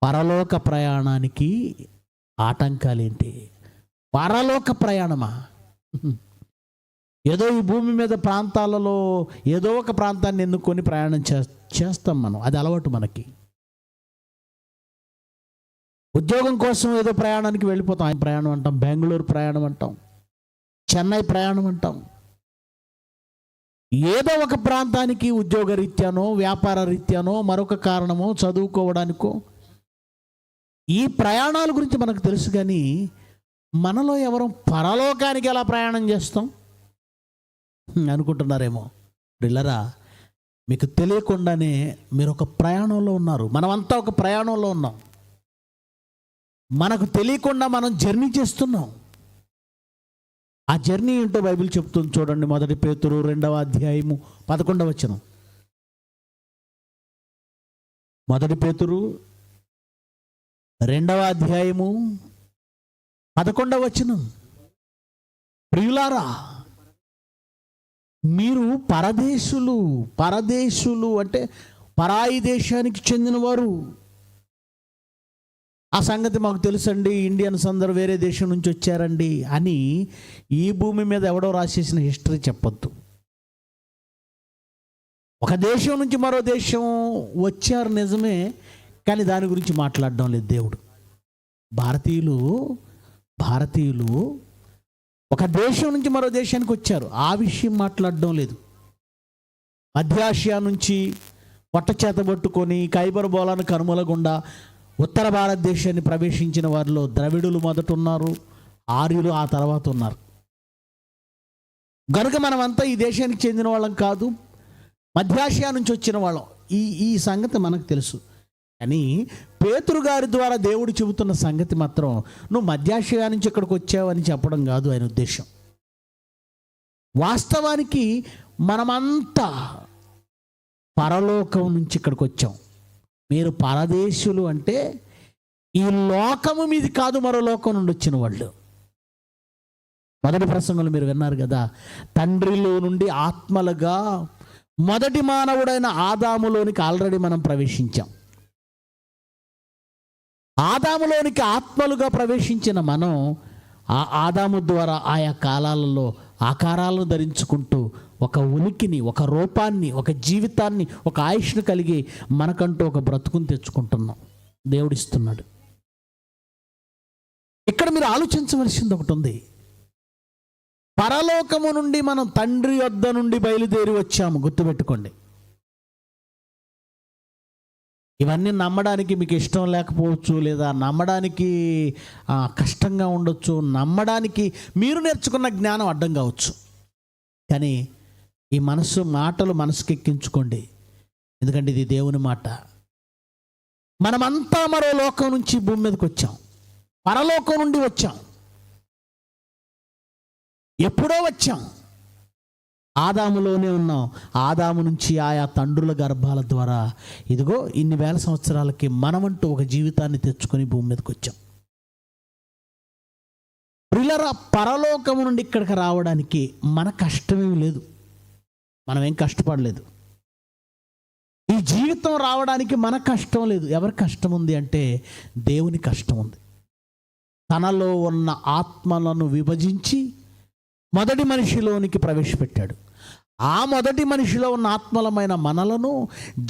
పరలోక ప్రయాణానికి ఆటంకాలేంటి? పరలోక ప్రయాణమా? ఏదో ఈ భూమి మీద ప్రాంతాలలో ఏదో ఒక ప్రాంతాన్ని ఎన్నుకొని ప్రయాణం చేస్తాం మనం, అది అలవాటు మనకి. ఉద్యోగం కోసం ఏదో ప్రయాణానికి వెళ్ళిపోతాం, ఆయన ప్రయాణం అంటాం, బెంగళూరు ప్రయాణం అంటాం, చెన్నై ప్రయాణం అంటాం. ఏదో ఒక ప్రాంతానికి ఉద్యోగ రీత్యానో వ్యాపార రీత్యానో మరొక కారణమో చదువుకోవడానికో ఈ ప్రయాణాల గురించి మనకు తెలుసు. కానీ మనలో ఎవరు పరలోకానికి ఎలా ప్రయాణం చేస్తాం అనుకుంటున్నారేమో. పిల్లరా, మీకు తెలియకుండానే మీరు ఒక ప్రయాణంలో ఉన్నారు. మనమంతా ఒక ప్రయాణంలో ఉన్నాం. మనకు తెలియకుండా మనం జర్నీ చేస్తున్నాం. ఆ జర్నీ ఏంటో బైబిల్ చెప్తుంది చూడండి. 1 పేతురు 2వ అధ్యాయము 11వ వచనం. 1 పేతురు 2వ అధ్యాయము 11వ వచనం. ప్రియులారా, మీరు పరదేశులు అంటే పరాయి దేశానికి చెందినవారు. ఆ సంగతి మాకు తెలుసండి, ఇండియన్స్ అందరూ వేరే దేశం నుంచి వచ్చారండి అని ఈ భూమి మీద ఎవడో రాసేసిన హిస్టరీ చెప్పొద్దు. ఒక దేశం నుంచి మరో దేశం వచ్చారు నిజమే, కానీ దాని గురించి మాట్లాడడం లేదు దేవుడు. భారతీయులు ఒక దేశం నుంచి మరో దేశానికి వచ్చారు, ఆ విషయం మాట్లాడడం లేదు. మధ్యాసియా నుంచి పొట్ట చేత పట్టుకొని ఖైబర్ బోలాను కనుమలగుండా ఉత్తర భారతదేశాన్ని ప్రవేశించిన వారిలో ద్రవిడులు మొదట ఉన్నారు, ఆర్యులు ఆ తర్వాత ఉన్నారు. గనుక మనమంతా ఈ దేశానికి చెందిన వాళ్ళం కాదు, మధ్యాసియా నుంచి వచ్చిన వాళ్ళం. ఈ సంగతి మనకు తెలుసు. కానీ పేతురు గారి ద్వారా దేవుడు చెబుతున్న సంగతి మాత్రం నువ్వు మధ్యాసియా నుంచి ఇక్కడికి వచ్చావని చెప్పడం కాదు ఆయన ఉద్దేశం. వాస్తవానికి మనమంతా పరలోకం నుంచి ఇక్కడికి వచ్చాం. మీరు పరదేశులు అంటే ఈ లోకము మీది కాదు, మరో లోకం నుండి వచ్చిన వాళ్ళు. మొదటి ప్రసంగంలో మీరు విన్నారు కదా, తండ్రిలో నుండి ఆత్మలుగా మొదటి మానవుడైన ఆదాములోనికి ఆల్రెడీ మనం ప్రవేశించాం. ఆదాములోనికి ఆత్మలుగా ప్రవేశించిన మనం ఆ ఆదాము ద్వారా ఆయా కాలాలలో ఆకారాలను ధరించుకుంటూ ఒక ఉనికిని, ఒక రూపాన్ని, ఒక జీవితాన్ని, ఒక ఆయుష్ను కలిగి మనకంటూ ఒక బ్రతుకుని తెచ్చుకుంటున్నాం. దేవుడిస్తున్నాడు. ఇక్కడ మీరు ఆలోచించవలసింది ఒకటి ఉంది. పరలోకము నుండి మనం తండ్రి వద్ద నుండి బయలుదేరి వచ్చాము, గుర్తుపెట్టుకోండి. ఇవన్నీ నమ్మడానికి మీకు ఇష్టం లేకపోవచ్చు, లేదా నమ్మడానికి కష్టంగా ఉండొచ్చు, నమ్మడానికి మీరు నేర్చుకున్న జ్ఞానం అడ్డం కావచ్చు. కానీ ఈ మాటలు మనసుకి ఎక్కించుకోండి, ఎందుకంటే ఇది దేవుని మాట. మనమంతా మరో లోకం నుంచి భూమి మీదకి వచ్చాం, పరలోకం నుండి వచ్చాం. ఎప్పుడో వచ్చాం, ఆదాములోనే ఉన్నాం. ఆదాము నుంచి ఆయా తండ్రుల గర్భాల ద్వారా ఇదిగో ఇన్ని వేల సంవత్సరాలకి మనమంటూ ఒక జీవితాన్ని తెచ్చుకొని భూమి మీదకి వచ్చాం. ప్రియులారా, పరలోకము నుండి ఇక్కడికి రావడానికి మన కష్టమేమి లేదు, మనమేం కష్టపడలేదు. ఈ జీవితం రావడానికి మన కష్టం లేదు. ఎవరి కష్టం ఉంది అంటే దేవుని కష్టం ఉంది. తనలో ఉన్న ఆత్మలను విభజించి మొదటి మనిషిలోనికి ప్రవేశపెట్టాడు. ఆ మొదటి మనిషిలో ఉన్న ఆత్మలమైన మనలను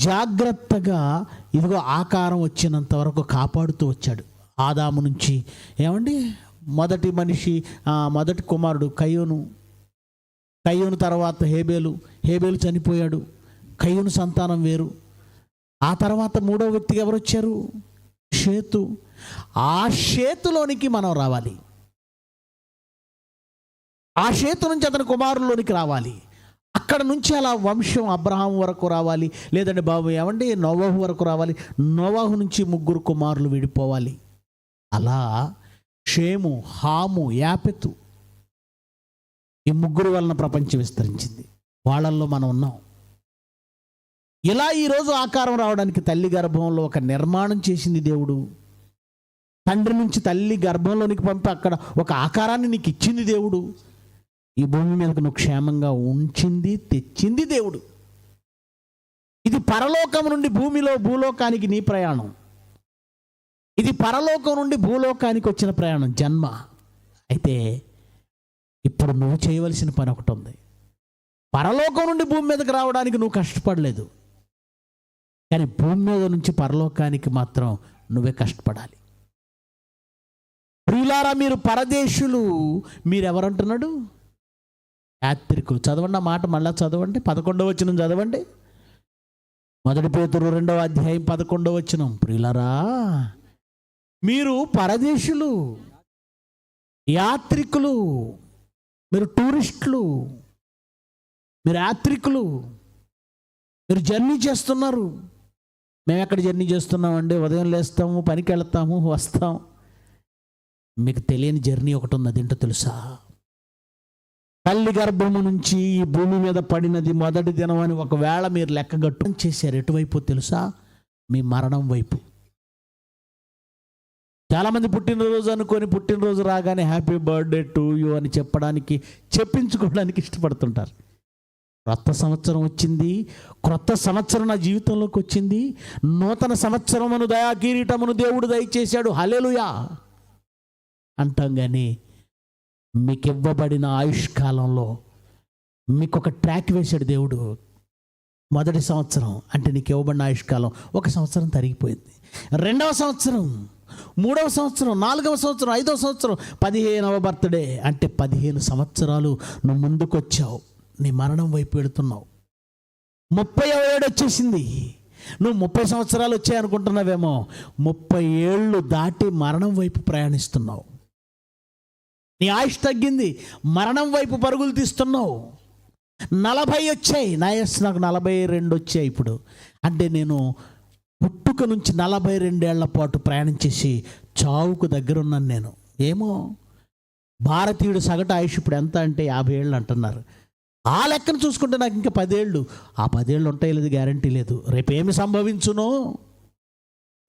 జాగ్రత్తగా ఇదిగో ఆకారం వచ్చినంత వరకు కాపాడుతూ వచ్చాడు. ఆదాము నుంచి ఏమండి మొదటి మనిషి, మొదటి కుమారుడు కయ్యూను తర్వాత హేబేలు చనిపోయాడు, కయ్యూను సంతానం వేరు. ఆ తర్వాత మూడో వ్యక్తిగా ఎవరు వచ్చారు? షేతు. ఆ షేతులోనికి మనం రావాలి, ఆ షేతు నుంచి అతని కుమారుల్లోనికి రావాలి. అక్కడ నుంచి అలా వంశం అబ్రహాం వరకు రావాలి, లేదంటే నోవాహు వరకు రావాలి. నోవాహు నుంచి 3 కుమారులు విడిపోవాలి. అలా షేము, హాము, యాపెతు, ఈ 3 వలన ప్రపంచం విస్తరించింది. వాళ్ళల్లో మనం ఉన్నాం. ఇలా ఈరోజు ఆకారం రావడానికి తల్లి గర్భంలో ఒక నిర్మాణం చేసింది దేవుడు. తండ్రి నుంచి తల్లి గర్భంలోనికి పంపి అక్కడ ఒక ఆకారాన్ని నీకు ఇచ్చింది దేవుడు. ఈ భూమి మీదకు నువ్వు క్షేమంగా తెచ్చింది దేవుడు. ఇది పరలోకం నుండి భూలోకానికి నీ ప్రయాణం. ఇది పరలోకం నుండి భూలోకానికి వచ్చిన ప్రయాణం, జన్మ. అయితే ఇప్పుడు నువ్వు చేయవలసిన పని ఒకటి ఉంది. పరలోకం నుండి భూమి మీదకి రావడానికి నువ్వు కష్టపడలేదు, కానీ భూమి మీద నుంచి పరలోకానికి మాత్రం నువ్వే కష్టపడాలి. ప్రియులారా, మీరు పరదేశులు. మీరెవరంటున్నాడు? యాత్రికులు. చదవండి ఆ మాట, మళ్ళా చదవండి. 11వ వచనం చదవండి. 1 పేతురు 2వ అధ్యాయం 11వ వచనం. ప్రియులారా, మీరు పరదేశులు, యాత్రికులు, మీరు టూరిస్టులు, మీరు యాత్రికులు, మీరు జర్నీ చేస్తున్నారు. మేము ఎక్కడ జర్నీ చేస్తున్నామండి? ఉదయం లేస్తాము, పనికి వెళ్తాము, వస్తాం. మీకు తెలియని జర్నీ ఒకటి ఉంది. అదేంటో తెలుసా? తల్లి గర్భము నుంచి ఈ భూమి మీద పడినది మొదటి దినం అని ఒకవేళ మీరు లెక్కగట్టు చేశారు. ఎటువైపు తెలుసా? మీ మరణం వైపు. చాలామంది పుట్టినరోజు అనుకొని పుట్టినరోజు రాగానే హ్యాపీ బర్త్డే టు యూ అని చెప్పించుకోవడానికి ఇష్టపడుతుంటారు. క్రొత్త సంవత్సరం వచ్చింది, క్రొత్త సంవత్సరం నా జీవితంలోకి వచ్చింది, నూతన సంవత్సరమును దయా కిరీటమును దేవుడు దయచేశాడు, హల్లెలూయా అంటాం. కానీ మీకు ఇవ్వబడిన ఆయుష్కాలంలో మీకు ఒక ట్రాక్ వేశాడు దేవుడు. మొదటి సంవత్సరం అంటే నీకు ఇవ్వబడిన ఆయుష్కాలం 1 సంవత్సరం తరిగిపోయింది. 2వ సంవత్సరం, 3వ సంవత్సరం, 4వ సంవత్సరం, 5వ సంవత్సరం, 15వ బర్త్డే అంటే 15 సంవత్సరాలు నువ్వు ముందుకు వచ్చావు. నీ మరణం వైపు వెళుతున్నావు. 30వ ఏడు వచ్చేసింది. నువ్వు 30 సంవత్సరాలు వచ్చాయనుకుంటున్నావేమో, 30 ఏళ్ళు దాటి మరణం వైపు ప్రయాణిస్తున్నావు. నీ ఆయుష్ తగ్గింది, మరణం వైపు పరుగులు తీస్తున్నావు. 40 వచ్చాయి. నాకు 42 వచ్చాయి ఇప్పుడు. అంటే నేను పుట్టుక నుంచి 42 ఏళ్ల పాటు ప్రయాణం చేసి చావుకు దగ్గర ఉన్నాను నేను. ఏమో భారతీయుడు సగటు ఆయుష్ ఇప్పుడు ఎంత అంటే 50 ఏళ్ళు అంటున్నారు. ఆ లెక్కను చూసుకుంటే నాకు ఇంకా 10 ఏళ్ళు. ఆ 10 ఏళ్ళు ఉంటాయి లేదు, గ్యారంటీ లేదు. రేపేమి సంభవించునో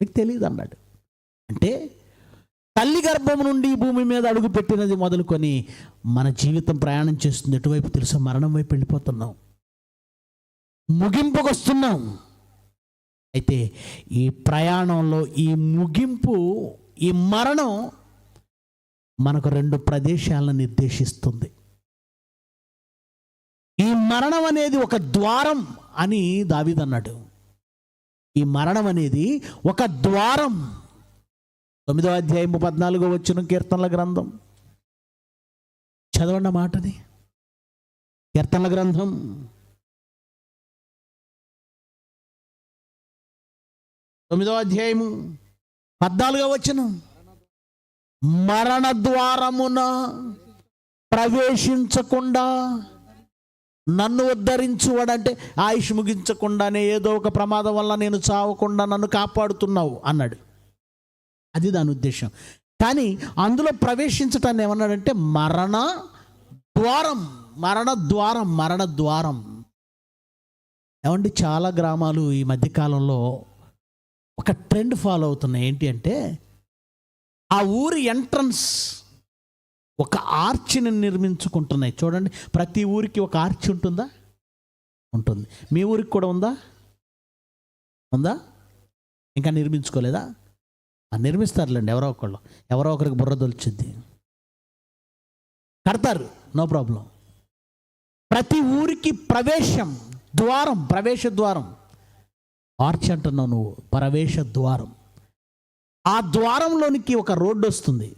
మీకు తెలియదు అన్నాడు. అంటే తల్లి గర్భం నుండి భూమి మీద అడుగు పెట్టినది మొదలుకొని మన జీవితం ప్రయాణం చేస్తుంది. ఎటువైపు తెలుసా? మరణం వైపు వెళ్ళిపోతున్నాం, ముగింపుకు వస్తున్నాం. అయితే ఈ ప్రయాణంలో ఈ ముగింపు, ఈ మరణం మనకు 2 ప్రదేశాలను నిర్దేశిస్తుంది. ఈ మరణం అనేది ఒక ద్వారం అని దావీదు అన్నాడు. ఈ మరణం అనేది ఒక ద్వారం. 9వ అధ్యాయం 14వ వచనం కీర్తనల గ్రంథం. చదవండి ఆ మాటని. కీర్తనల గ్రంథం 9వ అధ్యాయము 14వ వచనం. మరణ ద్వారమున ప్రవేశించకుండా నన్ను ఉద్ధరించువాడంటే ఆయుష్ ముగించకుండానే ఏదో ఒక ప్రమాదం వల్ల నేను చావకుండా నన్ను కాపాడుతున్నావు అన్నాడు. అది దాని ఉద్దేశం. కానీ అందులో ప్రవేశించటాన్ని ఏమన్నాడంటే మరణ ద్వారం, మరణ ద్వారం, మరణ ద్వారం. ఏమండి, చాలా గ్రామాలు ఈ మధ్యకాలంలో ఒక ట్రెండ్ ఫాలో అవుతున్నాయి. ఏంటి అంటే ఆ ఊరి ఎంట్రన్స్ ఒక ఆర్చిని నిర్మించుకుంటున్నాయి. చూడండి, ప్రతి ఊరికి ఒక ఆర్చి ఉంటుందా? ఉంటుంది. మీ ఊరికి కూడా ఉందా? ఇంకా నిర్మించుకోలేదా? నిర్మిస్తారులేండి, ఎవరో ఒకరికి బుర్ర దొల్చుద్ది, కడతారు, నో ప్రాబ్లం. ప్రతి ఊరికి ప్రవేశం ద్వారం, ప్రవేశ ద్వారం. ఆర్చ్ అంటున్నావు నువ్వు, ప్రవేశ ద్వారం. ఆ ద్వారంలోనికి ఒక రోడ్డు వస్తుంది.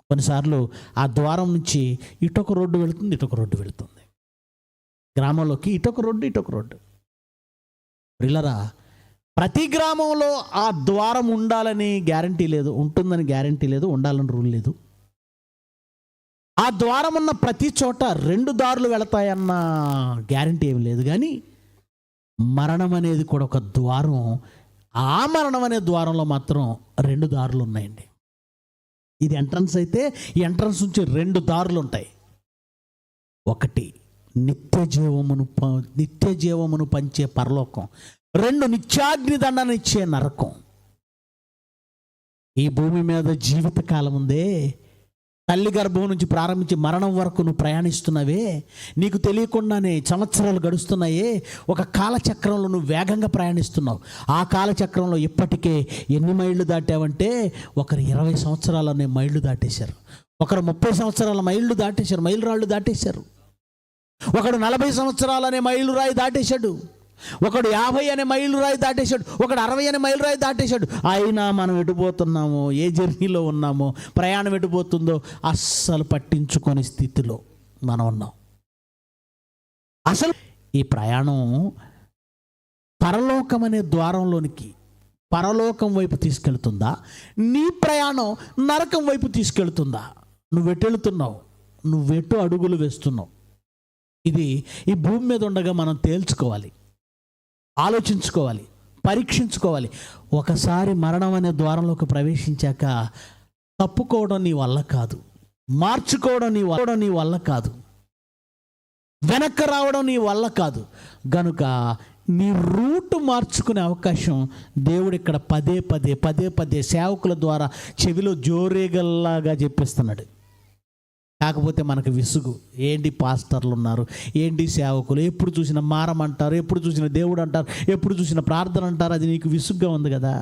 కొన్నిసార్లు ఆ ద్వారం నుంచి ఇటొక రోడ్డు వెళుతుంది, ఇటొక రోడ్డు వెళుతుంది. గ్రామంలోకి ఇటొక రోడ్డు. ప్రియులారా, ప్రతి గ్రామంలో ఆ ద్వారం ఉండాలని గ్యారంటీ లేదు, ఉంటుందని గ్యారంటీ లేదు, ఉండాలని రూల్ లేదు. ఆ ద్వారం ఉన్న ప్రతి చోట 2 దారులు వెళతాయన్న గ్యారంటీ ఏమి లేదు. కానీ మరణం అనేది కూడా ఒక ద్వారం. ఆ మరణం అనే ద్వారంలో మాత్రం 2 దారులు ఉన్నాయండి. ఇది ఎంట్రన్స్ అయితే ఈ ఎంట్రన్స్ నుంచి 2 దారులు ఉంటాయి. ఒకటి నిత్య జీవమును పంచే పరలోకం, 2 నిత్యాగ్ని దండనిచ్చే నరకం. ఈ భూమి మీద జీవితకాలం ఉందే, తల్లి గర్భం నుంచి ప్రారంభించి మరణం వరకు నువ్వు ప్రయాణిస్తున్నావే, నీకు తెలియకుండానే సంవత్సరాలు గడుస్తున్నాయే. ఒక కాలచక్రంలో నువ్వు వేగంగా ప్రయాణిస్తున్నావు. ఆ కాలచక్రంలో ఇప్పటికే ఎన్ని మైళ్ళు దాటావంటే, ఒకరు 20 సంవత్సరాలనే మైళ్ళు దాటేశారు, ఒకరు 30 సంవత్సరాల మైళ్ళు దాటేశారు, మైలురాళ్ళు దాటేశారు. ఒకడు 40 సంవత్సరాలనే మైలురాయి దాటేశాడు, ఒకడు 50 అనే మైలురాయి దాటేశాడు, ఒకడు 60 అనే మైలురాయి దాటేశాడు. అయినా మనం ఎటుపోతున్నామో, ఏ జర్నీలో ఉన్నామో, ప్రయాణం ఎటుపోతుందో అస్సలు పట్టించుకొని స్థితిలో మనం ఉన్నాం. అసలు ఈ ప్రయాణం పరలోకం అనే ద్వారంలోనికి, పరలోకం వైపు తీసుకెళ్తుందా, నీ ప్రయాణం నరకం వైపు తీసుకెళ్తుందా? నువ్వెటు వెళుతున్నావు, నువ్వెటు అడుగులు వేస్తున్నావు? ఇది ఈ భూమి మీద ఉండగా మనం తేల్చుకోవాలి, ఆలోచించుకోవాలి, పరీక్షించుకోవాలి. ఒకసారి మరణం అనే ద్వారంలోకి ప్రవేశించాక తప్పుకోవడం నీ వల్ల కాదు, మార్చుకోవడం నీ వల్ల కాదు, వెనక్కి రావడం నీ వల్ల కాదు. గనుక నీ రూట్ మార్చుకునే అవకాశం దేవుడు ఇక్కడ పదే పదే సేవకుల ద్వారా చెవిలో జోరేగల్లాగా చెప్పిస్తున్నాడు. కాకపోతే మనకు విసుగు. ఏంటి పాస్టర్లు ఉన్నారు, ఏంటి సేవకులు, ఎప్పుడు చూసిన మారమంటారు, ఎప్పుడు చూసిన దేవుడు అంటారు, ఎప్పుడు చూసిన ప్రార్థన అంటారు. అది నీకు విసుగ్గా ఉంది కదా.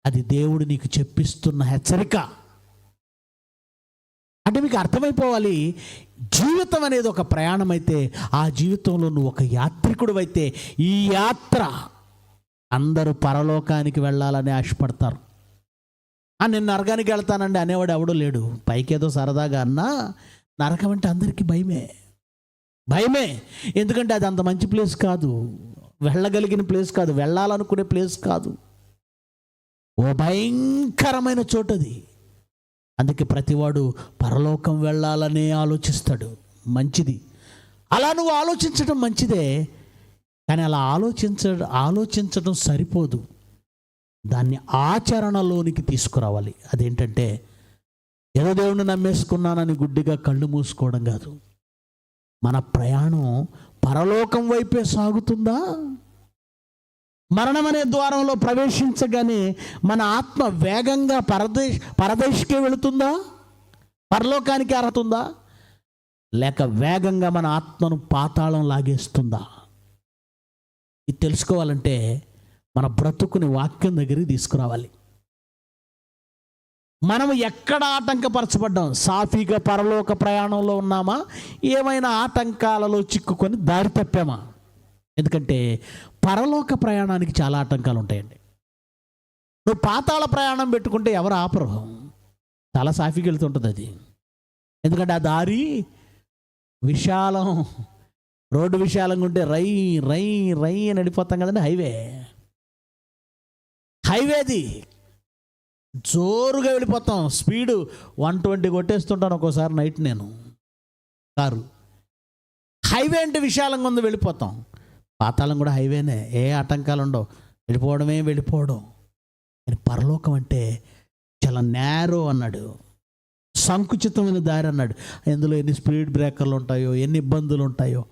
అది దేవుడు నీకు చెప్పిస్తున్న హెచ్చరిక. అంటే మీకు అర్థమైపోవాలి, జీవితం అనేది ఒక ప్రయాణం అయితే, ఆ జీవితంలో నువ్వు ఒక యాత్రికుడు అయితే, ఈ యాత్ర అందరూ పరలోకానికి వెళ్ళాలని ఆశపడతారు. నేను నరకానికి వెళ్తానండి అనేవాడు ఎవడూ లేడు. పైకేదో సరదాగా అన్నా, నరకం అంటే అందరికీ భయమే. ఎందుకంటే అది అంత మంచి ప్లేస్ కాదు, వెళ్ళగలిగిన ప్లేస్ కాదు, వెళ్ళాలనుకునే ప్లేస్ కాదు. ఓ భయంకరమైన చోటది. అందుకే ప్రతివాడు పరలోకం వెళ్ళాలనే ఆలోచిస్తాడు. మంచిది, అలా నువ్వు ఆలోచించడం మంచిదే. కానీ అలా ఆలోచించడం సరిపోదు, దాన్ని ఆచరణలోనికి తీసుకురావాలి. అదేంటంటే, ఏదో దేవుణ్ణి నమ్మేసుకున్నానని గుడ్డిగా కళ్ళు మూసుకోవడం కాదు. మన ప్రయాణం పరలోకం వైపే సాగుతుందా? మరణం అనే ద్వారంలో ప్రవేశించగానే మన ఆత్మ వేగంగా పరదేశ్కే వెళుతుందా, పరలోకానికి అరుతుందా, లేక వేగంగా మన ఆత్మను పాతాళం లాగేస్తుందా? ఇది తెలుసుకోవాలంటే మన బ్రతుకుని వాక్యం దగ్గరికి తీసుకురావాలి. మనం ఎక్కడ ఆటంకపరచబడ్డాం? సాఫీగా పరలోక ప్రయాణంలో ఉన్నామా, ఏమైనా ఆటంకాలలో చిక్కుకొని దారి తప్పామా? ఎందుకంటే పరలోక ప్రయాణానికి చాలా ఆటంకాలు ఉంటాయండి. నువ్వు పాతాళ ప్రయాణం పెట్టుకుంటే ఎవరు ఆపరు, చాలా సాఫీగా వెళ్తుంటుంది అది. ఎందుకంటే ఆ దారి విశాలం, రోడ్డు విశాలంగా ఉంటే రై రై రై అని వెళ్ళిపోతాం కదండి. హైవేది జోరుగా వెళ్ళిపోతాం, స్పీడు 120 కొట్టేస్తుంటాను ఒక్కోసారి నైట్ నేను కారు. హైవే అంటే విశాలంగా ఉంది, వెళ్ళిపోతాం. పాతాళం కూడా హైవేనే, ఏ ఆటంకాలు ఉండవు, వెళ్ళిపోవడం. కానీ పరలోకం అంటే చాలా నేరో అన్నాడు, సంకుచితమైన దారి అన్నాడు. ఇందులో ఎన్ని స్పీడ్ బ్రేకర్లు ఉంటాయో, ఎన్ని ఇబ్బందులు ఉంటాయో.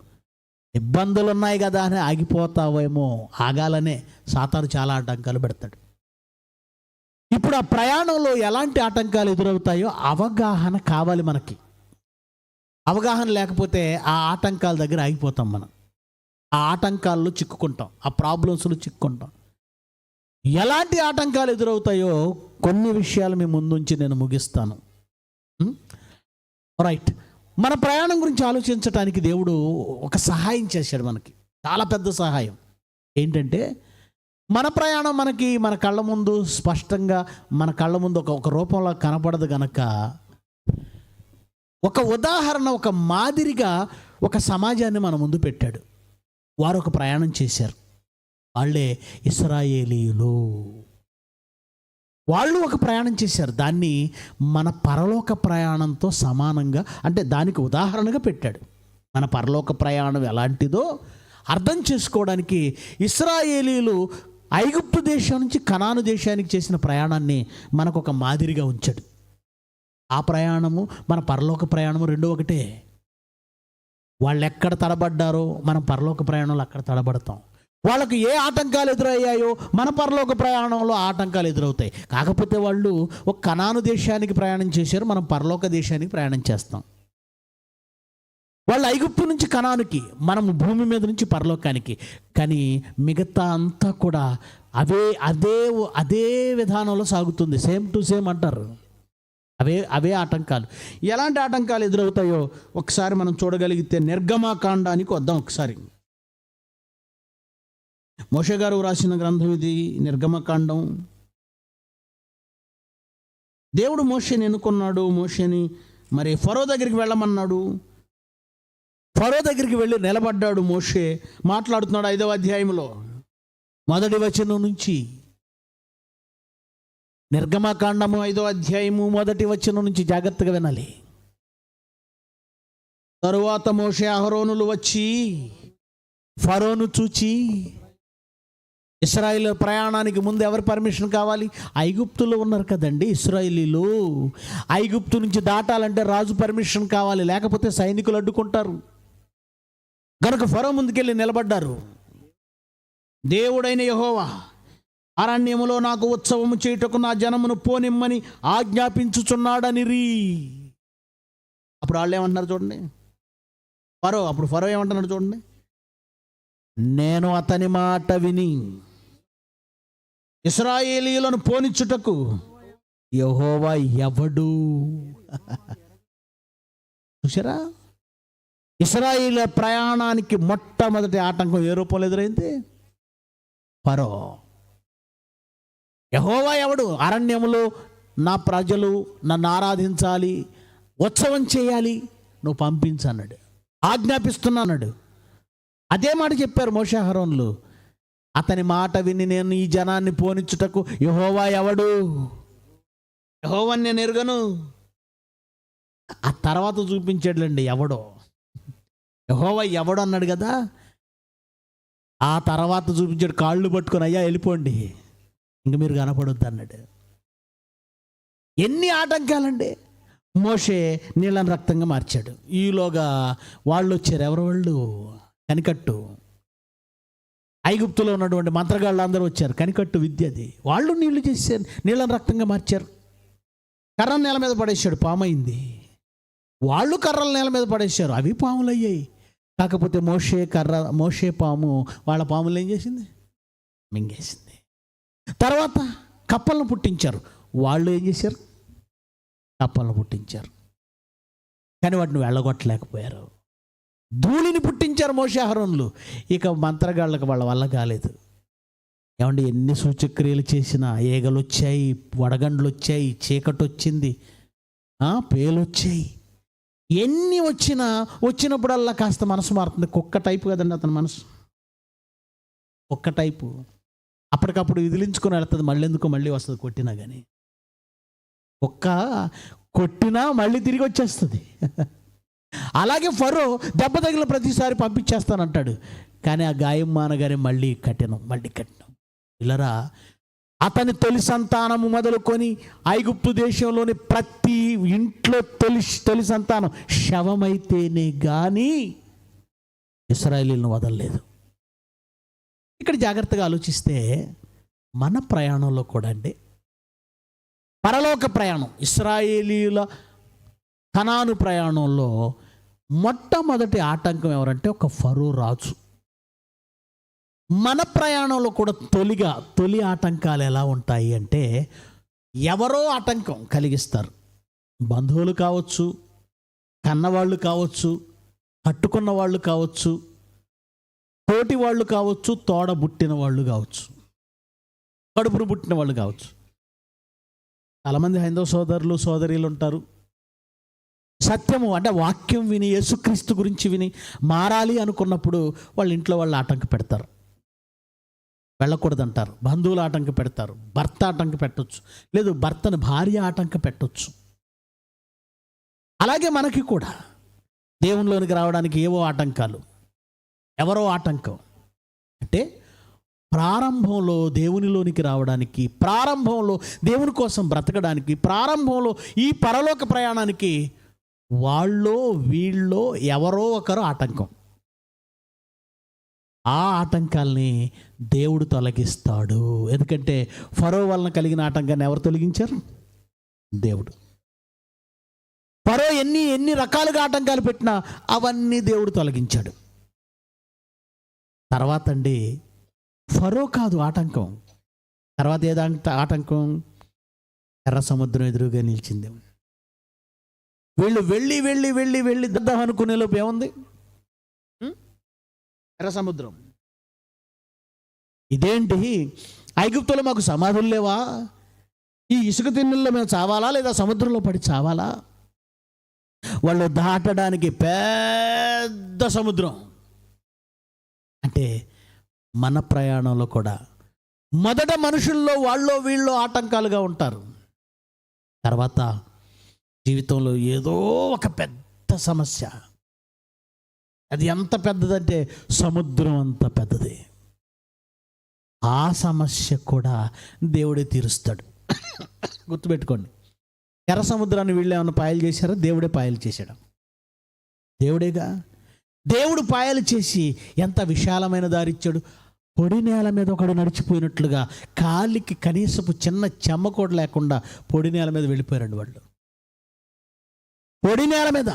ఇబ్బందులు ఉన్నాయి కదా అని ఆగిపోతావేమో, ఆగాలనే సాతాను చాలా ఆటంకాలు పెడతాడు. ఇప్పుడు ఆ ప్రయాణంలో ఎలాంటి ఆటంకాలు ఎదురవుతాయో అవగాహన కావాలి మనకి. అవగాహన లేకపోతే ఆ ఆటంకాల దగ్గర ఆగిపోతాం. మనం ఆ ఆటంకాల్లో చిక్కుకుంటాం, ఆ ప్రాబ్లమ్స్లో చిక్కుకుంటాం. ఎలాంటి ఆటంకాలు ఎదురవుతాయో కొన్ని విషయాలు మీ ముందుంచి నేను ముగిస్తాను. రైట్, మన ప్రయాణం గురించి ఆలోచించడానికి దేవుడు ఒక సహాయం చేశాడు మనకి, చాలా పెద్ద సహాయం. ఏంటంటే మన ప్రయాణం మన కళ్ళ ముందు స్పష్టంగా, మన కళ్ళ ముందు ఒక రూపంలో కనపడదు గనక, ఒక ఉదాహరణ, ఒక మాదిరిగా ఒక సమాజాన్ని మన ముందు పెట్టాడు. వారు ఒక ప్రయాణం చేశారు, వాళ్ళే ఇశ్రాయేలీయులు. వాళ్ళు ఒక ప్రయాణం చేశారు, దాన్ని మన పరలోక ప్రయాణంతో సమానంగా, అంటే దానికి ఉదాహరణగా పెట్టాడు. మన పరలోక ప్రయాణం ఎలాంటిదో అర్థం చేసుకోవడానికి ఇశ్రాయేలీయులు ఐగుప్తు దేశం నుంచి కనాను దేశానికి చేసిన ప్రయాణాన్ని మనకు ఒక మాదిరిగా ఉంచాడు. ఆ ప్రయాణము మన పరలోక ప్రయాణము రెండు ఒకటే. వాళ్ళు ఎక్కడ తడబడ్డారో మనం పరలోక ప్రయాణంలో అక్కడ తడబడతాం. వాళ్ళకు ఏ ఆటంకాలు ఎదురయ్యాయో మన పరలోక ప్రయాణంలో ఆటంకాలు ఎదురవుతాయి. కాకపోతే వాళ్ళు ఒక కనాను దేశానికి ప్రయాణం చేశారు, మనం పరలోక దేశానికి ప్రయాణం చేస్తాం. వాళ్ళు ఐగుప్తు నుంచి కనానుకి, మనం భూమి మీద నుంచి పరలోకానికి. కానీ మిగతా అంతా కూడా అదే విధానంలో సాగుతుంది. సేమ్ టు సేమ్ అంటారు. అవే ఆటంకాలు. ఎలాంటి ఆటంకాలు ఎదురవుతాయో ఒకసారి మనం చూడగలిగితే నిర్గమకాండానికి వద్దాం. ఒకసారి మోషే గారు రాసిన గ్రంథం ఇది, నిర్గమకాండం. దేవుడు మోషేని ఎన్నుకున్నాడు. మోషేని మరి ఫరో దగ్గరికి వెళ్ళమన్నాడు. ఫరో దగ్గరికి వెళ్ళి నిలబడ్డాడు. మోషే మాట్లాడుతున్నాడు 5వ అధ్యాయంలో 1వ వచనం నుంచి. నిర్గమకాండము 5వ అధ్యాయము 1వ వచనం నుంచి జాగ్రత్తగా వినాలి. తరువాత మోషే అహరోనులు వచ్చి ఫరోను చూచి, ఇశ్రాయేలు ప్రయాణానికి ముందు ఎవరి పర్మిషన్ కావాలి? ఐగుప్తులో ఉన్నారు కదండి ఇశ్రాయేలీలు. ఐగుప్తు నుంచి దాటాలంటే రాజు పర్మిషన్ కావాలి, లేకపోతే సైనికులు అడ్డుకుంటారు. గనుక ఫరో ముందుకెళ్ళి నిలబడ్డారు. దేవుడైన యెహోవా అరణ్యములో నాకు ఉత్సవము చేయుటకు నా జనమును పోనిమ్మని ఆజ్ఞాపించుచున్నాడనిరి. అప్పుడు వాళ్ళు ఏమంటున్నారు చూడండి. ఫరో ఏమంటున్నాడు చూడండి. నేను అతని మాట విని ఇశ్రాయేలీయులను పోనిచ్చుటకు యెహోవా ఎవడు? చూసారా, ఇశ్రాయేలు ప్రయాణానికి మొట్టమొదటి ఆటంకం ఏ రూపంలో ఎదురైంది? ఫరో. యెహోవా ఎవడు? అరణ్యములో నా ప్రజలు నన్ను ఆరాధించాలి, ఉత్సవం చేయాలి, నువ్వు పంపించన్నాడు, ఆజ్ఞాపిస్తున్నాడు. అదే మాట చెప్పారు మోషే అహరోనులు. అతని మాట విని నేను ఈ జనాన్ని పోనిచ్చుటకు యెహోవా ఎవడు? యెహోవాని నేను ఎరుగను. ఆ తర్వాత చూపించాడులేండి ఎవడో. యెహోవా ఎవడు అన్నాడు కదా, ఆ తర్వాత చూపించాడు. కాళ్ళు పట్టుకొని అయ్యా వెళ్ళిపోండి, ఇంక మీరు కనపడొద్దు అన్నాడు. ఎన్ని ఆటంకాలండి. మోషే నీళ్ళని రక్తంగా మార్చాడు. ఈలోగా వాళ్ళు వచ్చారు. ఎవరు వాళ్ళు? కనికట్టు. ఐగుప్తులో ఉన్నటువంటి మంత్రగాళ్ళు అందరూ వచ్చారు. కనికట్టు విద్య అది. వాళ్ళు నీళ్లు చేశారు, నీళ్ళని రక్తంగా మార్చారు. కర్రను నేల మీద పడేశాడు, పామైంది. వాళ్ళు కర్రలు నేల మీద పడేశారు, అవి పాములు అయ్యాయి. కాకపోతే మోషే పాము వాళ్ళ పాములు ఏం చేసింది? మింగేసింది. తర్వాత కప్పలను పుట్టించారు. వాళ్ళు ఏం చేశారు? కప్పలను పుట్టించారు. కానీ వాటిని వెళ్ళగొట్టలేకపోయారు. ధూళిని పుట్టించారు మోషే అహరోనులు. ఇక మంత్రగాళ్ళకి వాళ్ళ వల్ల కాలేదు. ఏమంటే ఎన్ని సూచక్రియలు చేసినా ఏగలు వచ్చాయి, వడగండ్లు వచ్చాయి, చీకటి వచ్చింది, పేలు వచ్చాయి. ఎన్ని వచ్చినప్పుడల్లా కాస్త మనసు మారుతుంది. కుక్క టైపు కదండి అతని మనసు. కుక్క టైపు అప్పటికప్పుడు విదిలించుకొని వెళ్తుంది. మళ్ళీ వస్తుంది కొట్టినా. కానీ కుక్క కొట్టినా మళ్ళీ తిరిగి వచ్చేస్తుంది. అలాగే ఫరో దెబ్బ తగిలిన ప్రతిసారి పంపించేస్తానంటాడు. కానీ ఆ గాయం మానగానే మళ్ళీ కఠినం. ఇలారా అతని తొలి సంతానము మొదలుకొని ఐగుప్తు దేశంలోని ప్రతి ఇంట్లో తొలి సంతానం శవమైతేనే కానీ ఇశ్రాయేలీయులను వదలలేదు. ఇక్కడ జాగ్రత్తగా ఆలోచిస్తే మన ప్రయాణంలో కూడా అండి, పరలోక ప్రయాణం, ఇశ్రాయేలీయుల కనాను ప్రయాణంలో మొట్టమొదటి ఆటంకం ఎవరంటే ఒక ఫరో రాజు. మన ప్రయాణంలో కూడా తొలి ఆటంకాలు ఎలా ఉంటాయి అంటే, ఎవరో ఆటంకం కలిగిస్తారు. బంధువులు కావచ్చు, కన్నవాళ్ళు కావచ్చు, కట్టుకున్న వాళ్ళు కావచ్చు, తోటి వాళ్ళు కావచ్చు, తోడబుట్టిన వాళ్ళు కావచ్చు, కడుపును పుట్టిన వాళ్ళు కావచ్చు. చాలామంది హైందవ సోదరులు సోదరీలు ఉంటారు. సత్యము అంటే వాక్యం విని, యేసుక్రీస్తు గురించి విని మారాలి అనుకున్నప్పుడు వాళ్ళ ఇంట్లో వాళ్ళు ఆటంక పెడతారు, వెళ్ళకూడదంటారు. బంధువులు ఆటంక పెడతారు, భర్త ఆటంక పెట్టవచ్చు, లేదు భర్తను భార్య ఆటంక పెట్టవచ్చు. అలాగే మనకి కూడా దేవునిలోనికి రావడానికి ఏవో ఆటంకాలు, ఎవరో ఆటంకం. అంటే ప్రారంభంలో దేవునిలోనికి రావడానికి, ప్రారంభంలో దేవుని కోసం బ్రతకడానికి, ప్రారంభంలో ఈ పరలోక ప్రయాణానికి వాళ్ళో వీళ్ళో ఎవరో ఒకరు ఆటంకం. ఆ ఆటంకాల్ని దేవుడు తొలగిస్తాడు. ఎందుకంటే ఫరో వలన కలిగిన ఆటంకాన్ని ఎవరు తొలగించారు? దేవుడు. ఫరో ఎన్ని రకాలుగా ఆటంకాలు పెట్టినా అవన్నీ దేవుడు తొలగించాడు. తర్వాత అండి, ఫరో కాదు ఆటంకం, తర్వాత ఏదంట ఆటంకం? ఎర్ర సముద్రం ఎదురుగా నిలిచింది. వీళ్ళు వెళ్ళి వెళ్ళి వెళ్ళి వెళ్ళి దద్దాం అనుకునే లోపు ఏముంది? ఎర్ర సముద్రం. ఇదేంటి, ఐగుప్తులో మాకు సమాధులు లేవా? ఈ ఇసుక తిన్నెల్లో మేము చావాలా, లేదా సముద్రంలో పడి చావాలా? వాళ్ళు దాటడానికి పెద్ద సముద్రం. అంటే మన ప్రయాణంలో కూడా మొదట మనుషుల్లో వాళ్ళు వీళ్ళు ఆటంకాలుగా ఉంటారు. తర్వాత జీవితంలో ఏదో ఒక పెద్ద సమస్య. అది ఎంత పెద్దదంటే సముద్రం అంత పెద్దది. ఆ సమస్య కూడా దేవుడే తీరుస్తాడు. గుర్తుపెట్టుకోండి, ఎర్ర సముద్రాన్ని వీళ్ళు ఏమైనా పాయలు చేశారో? దేవుడే పాయలు చేశాడు. దేవుడేగా. దేవుడు పాయలు చేసి ఎంత విశాలమైన దారిచ్చాడు. పొడి నేల మీద ఒకడు నడిచిపోయినట్లుగా కాలికి కనీసపు చిన్న చెమ్మకోట లేకుండా పొడి నేల మీద వెళ్ళిపోయారండి వాళ్ళు. పొడి నేల మీద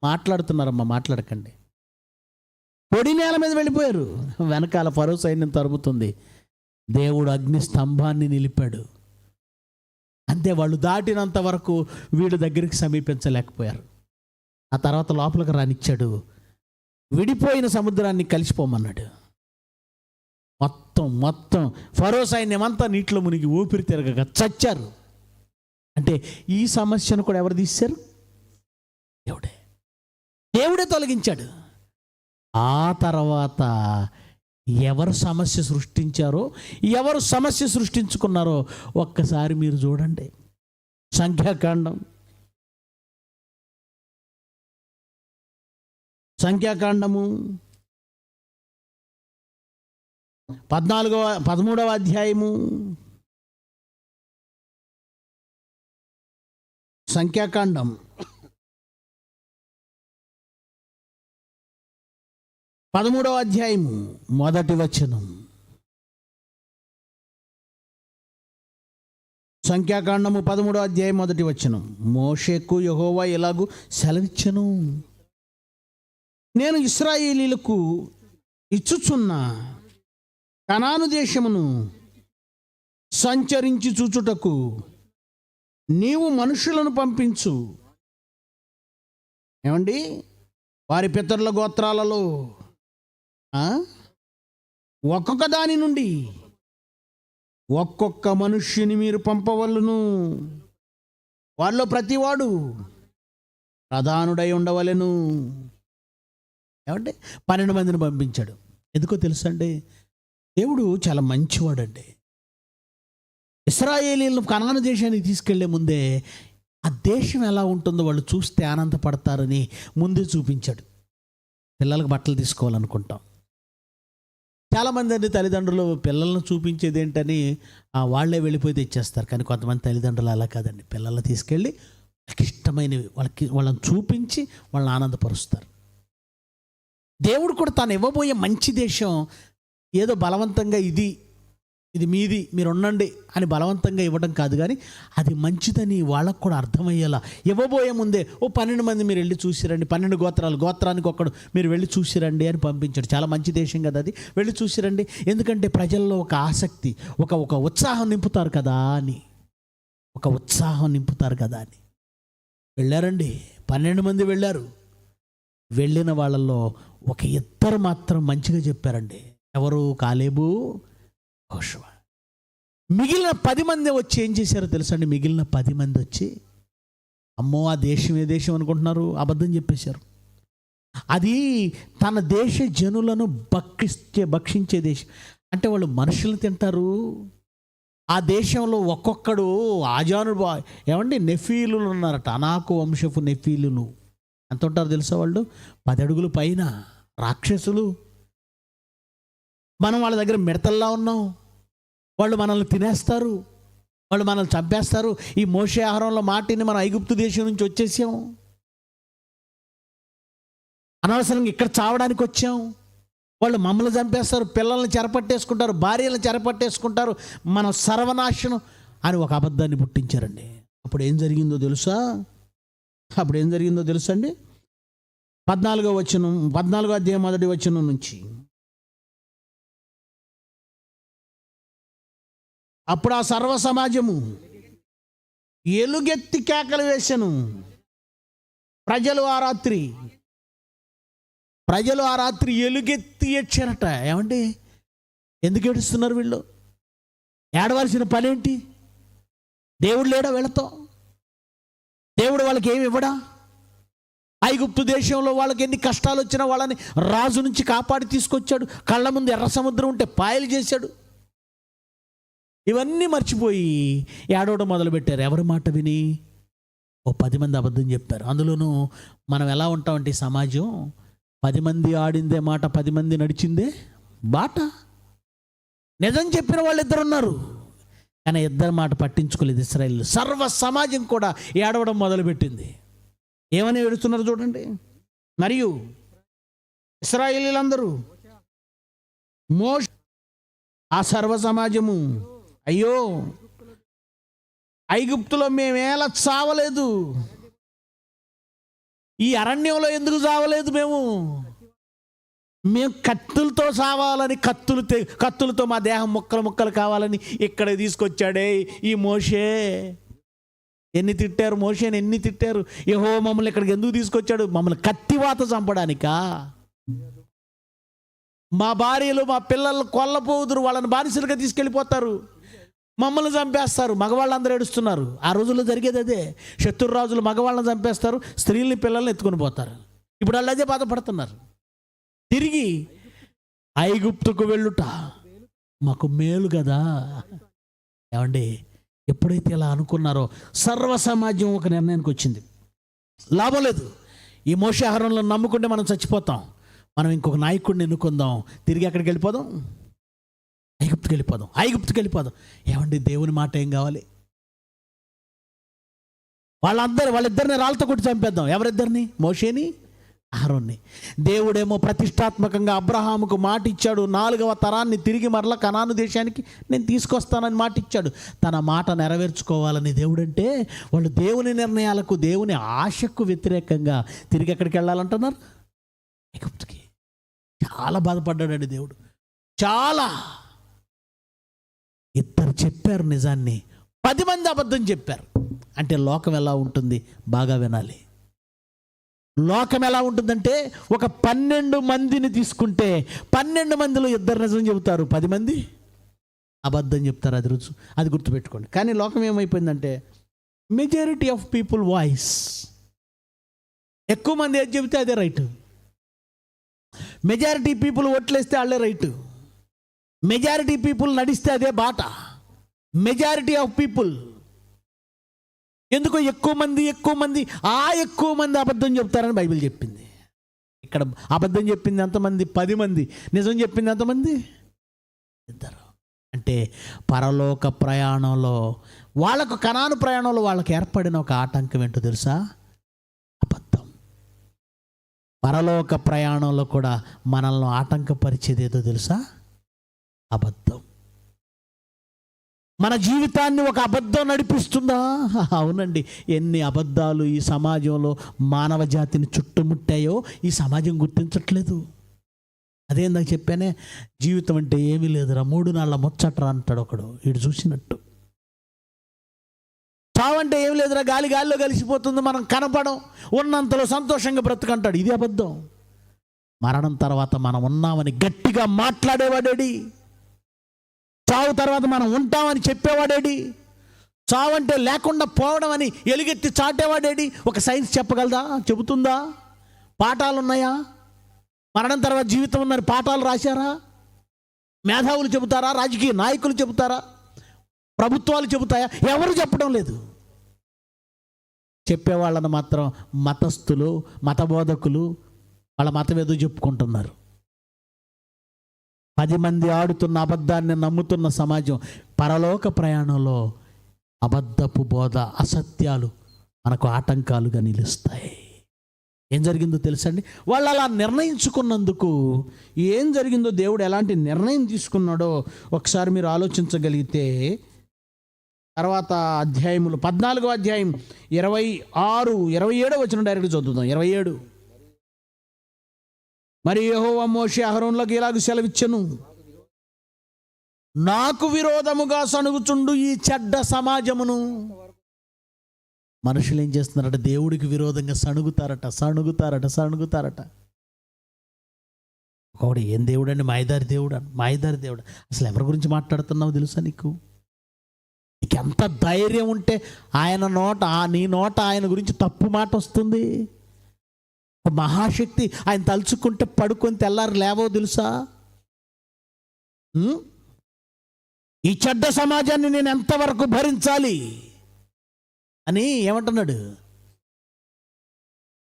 మాట్లాడుతున్నారమ్మా, మాట్లాడకండి. పొడి నేల మీద వెళ్ళిపోయారు. వెనకాల ఫరో సైన్యం తరుముతుంది. దేవుడు అగ్ని స్తంభాన్ని నిలిపాడు. అంతే, వాళ్ళు దాటినంత వరకు వీడి దగ్గరికి సమీపించలేకపోయారు. ఆ తర్వాత లోపలికి రానిచ్చాడు. విడిపోయిన సముద్రాన్ని కలిసిపోమన్నాడు. మొత్తం ఫరో సైన్యం అంతా నీటిలో మునిగి ఊపిరి తిరగక చచ్చారు. అంటే ఈ సమస్యను కూడా ఎవరు తీశారు? దేవుడే తొలగించాడు. ఆ తర్వాత ఎవరు సమస్య సృష్టించారో, ఎవరు సమస్య సృష్టించుకున్నారో ఒక్కసారి మీరు చూడండి. సంఖ్యాకాండం 13వ అధ్యాయము. సంఖ్యాకాండం 13వ అధ్యాయము మొదటి వచనం. సంఖ్యాకాండము 13వ అధ్యాయం మొదటి వచనం. మోషేకు యెహోవా ఇలాగు సెలవిచ్చెను, నేను ఇశ్రాయేలీయులకు ఇచ్చుచున్న కనాను దేశమును సంచరించి చూచుటకు నీవు మనుషులను పంపించు. ఏమండి, వారి పితరుల గోత్రాలలో ఒక్కొక్క దాని నుండి ఒక్కొక్క మనుష్యుని మీరు పంపవలను. వారిలో ప్రతివాడు ప్రధానుడై ఉండవలెను. ఏమంటే 12 మందిని పంపించాడు. ఎందుకో తెలుసండి, దేవుడు చాలా మంచివాడండి. ఇశ్రాయేలీయులను కనాను దేశానికి తీసుకెళ్లే ముందే ఆ దేశం ఎలా ఉంటుందో వాళ్ళు చూస్తే ఆనందపడతారని ముందే చూపించాడు. పిల్లలకు బట్టలు తీసుకోవాలనుకుంటాం. చాలామంది అండి తల్లిదండ్రులు పిల్లలను చూపించేది ఏంటని వాళ్ళే వెళ్ళిపోయి తెచ్చేస్తారు. కానీ కొంతమంది తల్లిదండ్రులు అలా కాదండి, పిల్లల్ని తీసుకెళ్ళి వాళ్ళకి ఇష్టమైనవి వాళ్ళని చూపించి వాళ్ళని ఆనందపరుస్తారు. దేవుడు కూడా తాను ఇవ్వబోయే మంచి దేశం ఏదో బలవంతంగా ఇది మీది మీరు ఉండండి అని బలవంతంగా ఇవ్వడం కాదు, కానీ అది మంచిదని వాళ్ళకు కూడా అర్థమయ్యేలా ఇవ్వబోయే ముందే 12 మంది మీరు వెళ్ళి చూసిరండి, 12 గోత్రానికి ఒకడు మీరు వెళ్ళి చూసిరండి అని పంపించాడు. చాలా మంచి దేశం కదా అది, వెళ్ళి చూసిరండి. ఎందుకంటే ప్రజల్లో ఒక ఆసక్తి, ఒక ఉత్సాహం నింపుతారు కదా అని, వెళ్ళారండి. 12 మంది వెళ్ళారు. వెళ్ళిన వాళ్ళల్లో ఒక 2 మాత్రం మంచిగా చెప్పారండి. ఎవరు? కాలేబు, యెహోషువ. మిగిలిన 10 మంది వచ్చి ఏం చేశారో తెలుసండి? మిగిలిన 10 మంది వచ్చి, అమ్మో ఆ దేశం ఏ దేశం అనుకుంటున్నారు, అబద్ధం చెప్పేశారు. అది తన దేశ జనులను భక్షించే దేశం. అంటే వాళ్ళు మనుషులను తింటారు. ఆ దేశంలో ఒక్కొక్కడు ఆజానుడు. ఏమండి, నెఫీలులు ఉన్నారట, అనాకు వంశపు నెఫీలులు. ఎంత ఉంటారో తెలుసా వాళ్ళు? 10 అడుగుల పైన రాక్షసులు. మనం వాళ్ళ దగ్గర మిడతల్లా ఉన్నాం. వాళ్ళు మనల్ని తినేస్తారు, వాళ్ళు మనల్ని చంపేస్తారు. ఈ మోషే ఆహారంలో మాటిని మనం ఐగుప్తు దేశం నుంచి వచ్చేసాం, అనవసరంగా ఇక్కడ చావడానికి వచ్చాం. వాళ్ళు మమ్మల్ని చంపేస్తారు, పిల్లల్ని చెరపట్టేసుకుంటారు, భార్యలను చెరపట్టేసుకుంటారు, మనం సర్వనాశనం అని ఒక అబద్ధాన్ని పుట్టించారండి. అప్పుడు ఏం జరిగిందో తెలుసా? అండి 14వ వచనం, 14వ అధ్యాయం 1వ వచనం నుంచి. అప్పుడు ఆ సర్వ సమాజము ఎలుగెత్తి కేకలు వేసెను. ప్రజలు ఆ రాత్రి ఎలుగెత్తి ఏడ్చారట. ఏమండి, ఎందుకు ఏడుస్తున్నారు వీళ్ళు? ఏడవలసిన పనేంటి? దేవుడు లేడా వీళ్ళతో? దేవుడు వాళ్ళకి ఏమి ఇవ్వడా? ఐగుప్తు దేశంలో వాళ్ళకి ఎన్ని కష్టాలు వచ్చినా వాళ్ళని రాజు నుంచి కాపాడి తీసుకొచ్చాడు. కళ్ళ ముందు ఎర్ర సముద్రం ఉంటే పాయలు చేశాడు. ఇవన్నీ మర్చిపోయి ఏడవడం మొదలుపెట్టారు. ఎవరి మాట విని? 10 మంది అబద్ధం చెప్పారు. అందులోనూ మనం ఎలా ఉంటామంటే సమాజం 10 మంది ఆడిందే మాట, 10 మంది నడిచిందే బాట. నిజం చెప్పిన వాళ్ళు 2 ఉన్నారు, కానీ 2 మాట పట్టించుకోలేదు ఇశ్రాయేలు. సర్వ సమాజం కూడా ఏడవడం మొదలుపెట్టింది. ఏమని ఏడుస్తున్నారు చూడండి. మరియు ఇశ్రాయేలీలందరూ ఆ సర్వ సమాజము, అయ్యో ఐగుప్తులో మేమేలా చావలేదు, ఈ అరణ్యంలో ఎందుకు చావలేదు? మేము కత్తులతో చావాలని, కత్తులతో మా దేహం ముక్కలు కావాలని ఇక్కడ తీసుకొచ్చాడే ఈ మోషే. ఎన్ని తిట్టారు మోషేని, ఎన్ని తిట్టారు. యెహోవా మమ్మల్ని ఇక్కడికి ఎందుకు తీసుకొచ్చాడు? మమ్మల్ని కత్తివాత చంపడానికా? మా భార్యలు మా పిల్లలు కొల్లపోదురు, వాళ్ళని బానిసలుగా తీసుకెళ్ళిపోతారు, మమ్మల్ని చంపేస్తారు. మగవాళ్ళందరూ ఏడుస్తున్నారు. ఆ రోజుల్లో జరిగేది అదే. శత్రురాజులు మగవాళ్ళని చంపేస్తారు, స్త్రీల్ని పిల్లల్ని ఎత్తుకొని పోతారు. ఇప్పుడు వాళ్ళు అదే బాధపడుతున్నారు. తిరిగి ఐగుప్తుకు వెళ్ళుట మాకు మేలు కదా. ఏమండి, ఎప్పుడైతే ఇలా అనుకున్నారో సర్వ సమాజం ఒక నిర్ణయానికి వచ్చింది. లాభం లేదు, ఈ మోషే ఆహారంలో నమ్ముకుంటే మనం చచ్చిపోతాం, మనం ఇంకొక నాయకుడిని ఎన్నుకుందాం, తిరిగి ఎక్కడికి వెళ్ళిపోదాం? ఐగుప్తుకి వెళ్ళిపోదాం. ఏమండి, దేవుని మాట ఏం కావాలి? వాళ్ళిద్దరిని రాళ్ళతో కొట్టి చంపేద్దాం. ఎవరిద్దరిని? మోషేని, అహరోన్ని. దేవుడేమో ప్రతిష్టాత్మకంగా అబ్రహాముకు మాట ఇచ్చాడు, 4వ తరాన్ని తిరిగి మరలా కనాను దేశానికి నేను తీసుకొస్తానని మాట ఇచ్చాడు. తన మాట నెరవేర్చుకోవాలని దేవుడంటే, వాళ్ళు దేవుని నిర్ణయాలకు, దేవుని ఆశకు వ్యతిరేకంగా తిరిగి ఎక్కడికి వెళ్ళాలంటున్నారు? ఐగుప్తుకి. చాలా బాధపడ్డాడండి దేవుడు, చాలా. 2 చెప్పారు నిజాన్ని, 10 మంది అబద్ధం చెప్పారు. అంటే లోకం ఎలా ఉంటుంది? బాగా వినాలి. లోకం ఎలా ఉంటుందంటే, ఒక 12 మందిని తీసుకుంటే 12 మందిలో 2 నిజం చెబుతారు, 10 మంది అబద్ధం చెప్తారు. అది గుర్తుపెట్టుకోండి. కానీ లోకం ఏమైపోయిందంటే, మెజారిటీ ఆఫ్ పీపుల్ వాయిస్. ఎక్కువ మంది ఏది చెబితే అదే రైట్. మెజారిటీ పీపుల్ ఓట్లేస్తే వాళ్ళే రైట్. మెజారిటీ పీపుల్ నడిస్తే అదే బాట. Majority of people. ఎందుకో ఎక్కువ మంది అబద్ధం చెప్తారని బైబిల్ చెప్పింది. ఇక్కడ అబద్ధం చెప్పింది ఎంతమంది? 10 మంది. నిజం చెప్పింది ఎంతమంది? 2. అంటే పరలోక ప్రయాణంలో, వాళ్ళకు కనాను ప్రయాణంలో వాళ్ళకి ఏర్పడిన ఒక ఆటంకం ఏంటో తెలుసా? అబద్ధం. పరలోక ప్రయాణంలో కూడా మనల్ని ఆటంకపరిచేది ఏదో తెలుసా? అబద్ధం. మన జీవితాన్ని ఒక అబద్ధం నడిపిస్తుందా? అవునండి. ఎన్ని అబద్ధాలు ఈ సమాజంలో మానవ జాతిని చుట్టుముట్టాయో ఈ సమాజం గుర్తించట్లేదు. అదే నాకు చెప్పానే, జీవితం అంటే ఏమీ లేదురా, 3 నాళ్ళ ముచ్చట్రా అంటాడు ఒకడు, వీడు చూసినట్టు. చావంటే ఏమి లేదురా, గాలిలో కలిసిపోతుంది, మనం కనపడం, ఉన్నంతలో సంతోషంగా బ్రతుకంటాడు. ఇది అబద్ధం. మరణం తర్వాత మనం ఉన్నామని గట్టిగా మాట్లాడేవాడేడి? చావు తర్వాత మనం ఉంటామని చెప్పేవాడేడి? చావు అంటే లేకుండా పోవడం అని ఎలుగెత్తి చాటేవాడేడి? ఒక సైన్స్ చెప్పగలదా? చెబుతుందా? పాఠాలు ఉన్నాయా? మరణం తర్వాత జీవితం ఉందని పాఠాలు రాశారా? మేధావులు చెబుతారా? రాజకీయ నాయకులు చెబుతారా? ప్రభుత్వాలు చెబుతాయా? ఎవరు చెప్పడం లేదు. చెప్పేవాళ్ళని మాత్రం మతస్థులు, మతబోధకులు, వాళ్ళ మతం ఏదో చెప్పుకుంటున్నారు. 10 మంది ఆడుతున్న అబద్ధాన్ని నమ్ముతున్న సమాజం. పరలోక ప్రయాణంలో అబద్ధపు బోధ, అసత్యాలు మనకు ఆటంకాలుగా నిలుస్తాయి. ఏం జరిగిందో తెలుసండి, వాళ్ళు అలా నిర్ణయించుకున్నందుకు ఏం జరిగిందో, దేవుడు ఎలాంటి నిర్ణయం తీసుకున్నాడో ఒకసారి మీరు ఆలోచించగలిగితే, తర్వాత అధ్యాయములు 14వ అధ్యాయం 26, 27 వచనం డైరెక్ట్ చదువుదాం. 27. మరి యెహోవా మోషే అహరోనులకు ఇలాగ సెలవిచ్చెను, నాకు విరోధముగా సణుగుచుండు ఈ చెడ్డ సమాజమును. మనుషులు ఏం చేస్తున్నారట? దేవుడికి విరోధంగా సణుగుతారట. ఒకడు ఏం దేవుడు అండి? మాయదారి దేవుడు. అసలు ఎవరి గురించి మాట్లాడుతున్నావు తెలుసా నీకు? నీకు ఎంత ధైర్యం ఉంటే నీ నోట ఆయన గురించి తప్పు మాట వస్తుంది? మహాశక్తి ఆయన తలుచుకుంటే పడుకొని తెల్లారు లేవో తెలుసా? ఈ చెడ్డ సమాజాన్ని నేను ఎంతవరకు భరించాలి అని ఏమంటున్నాడు?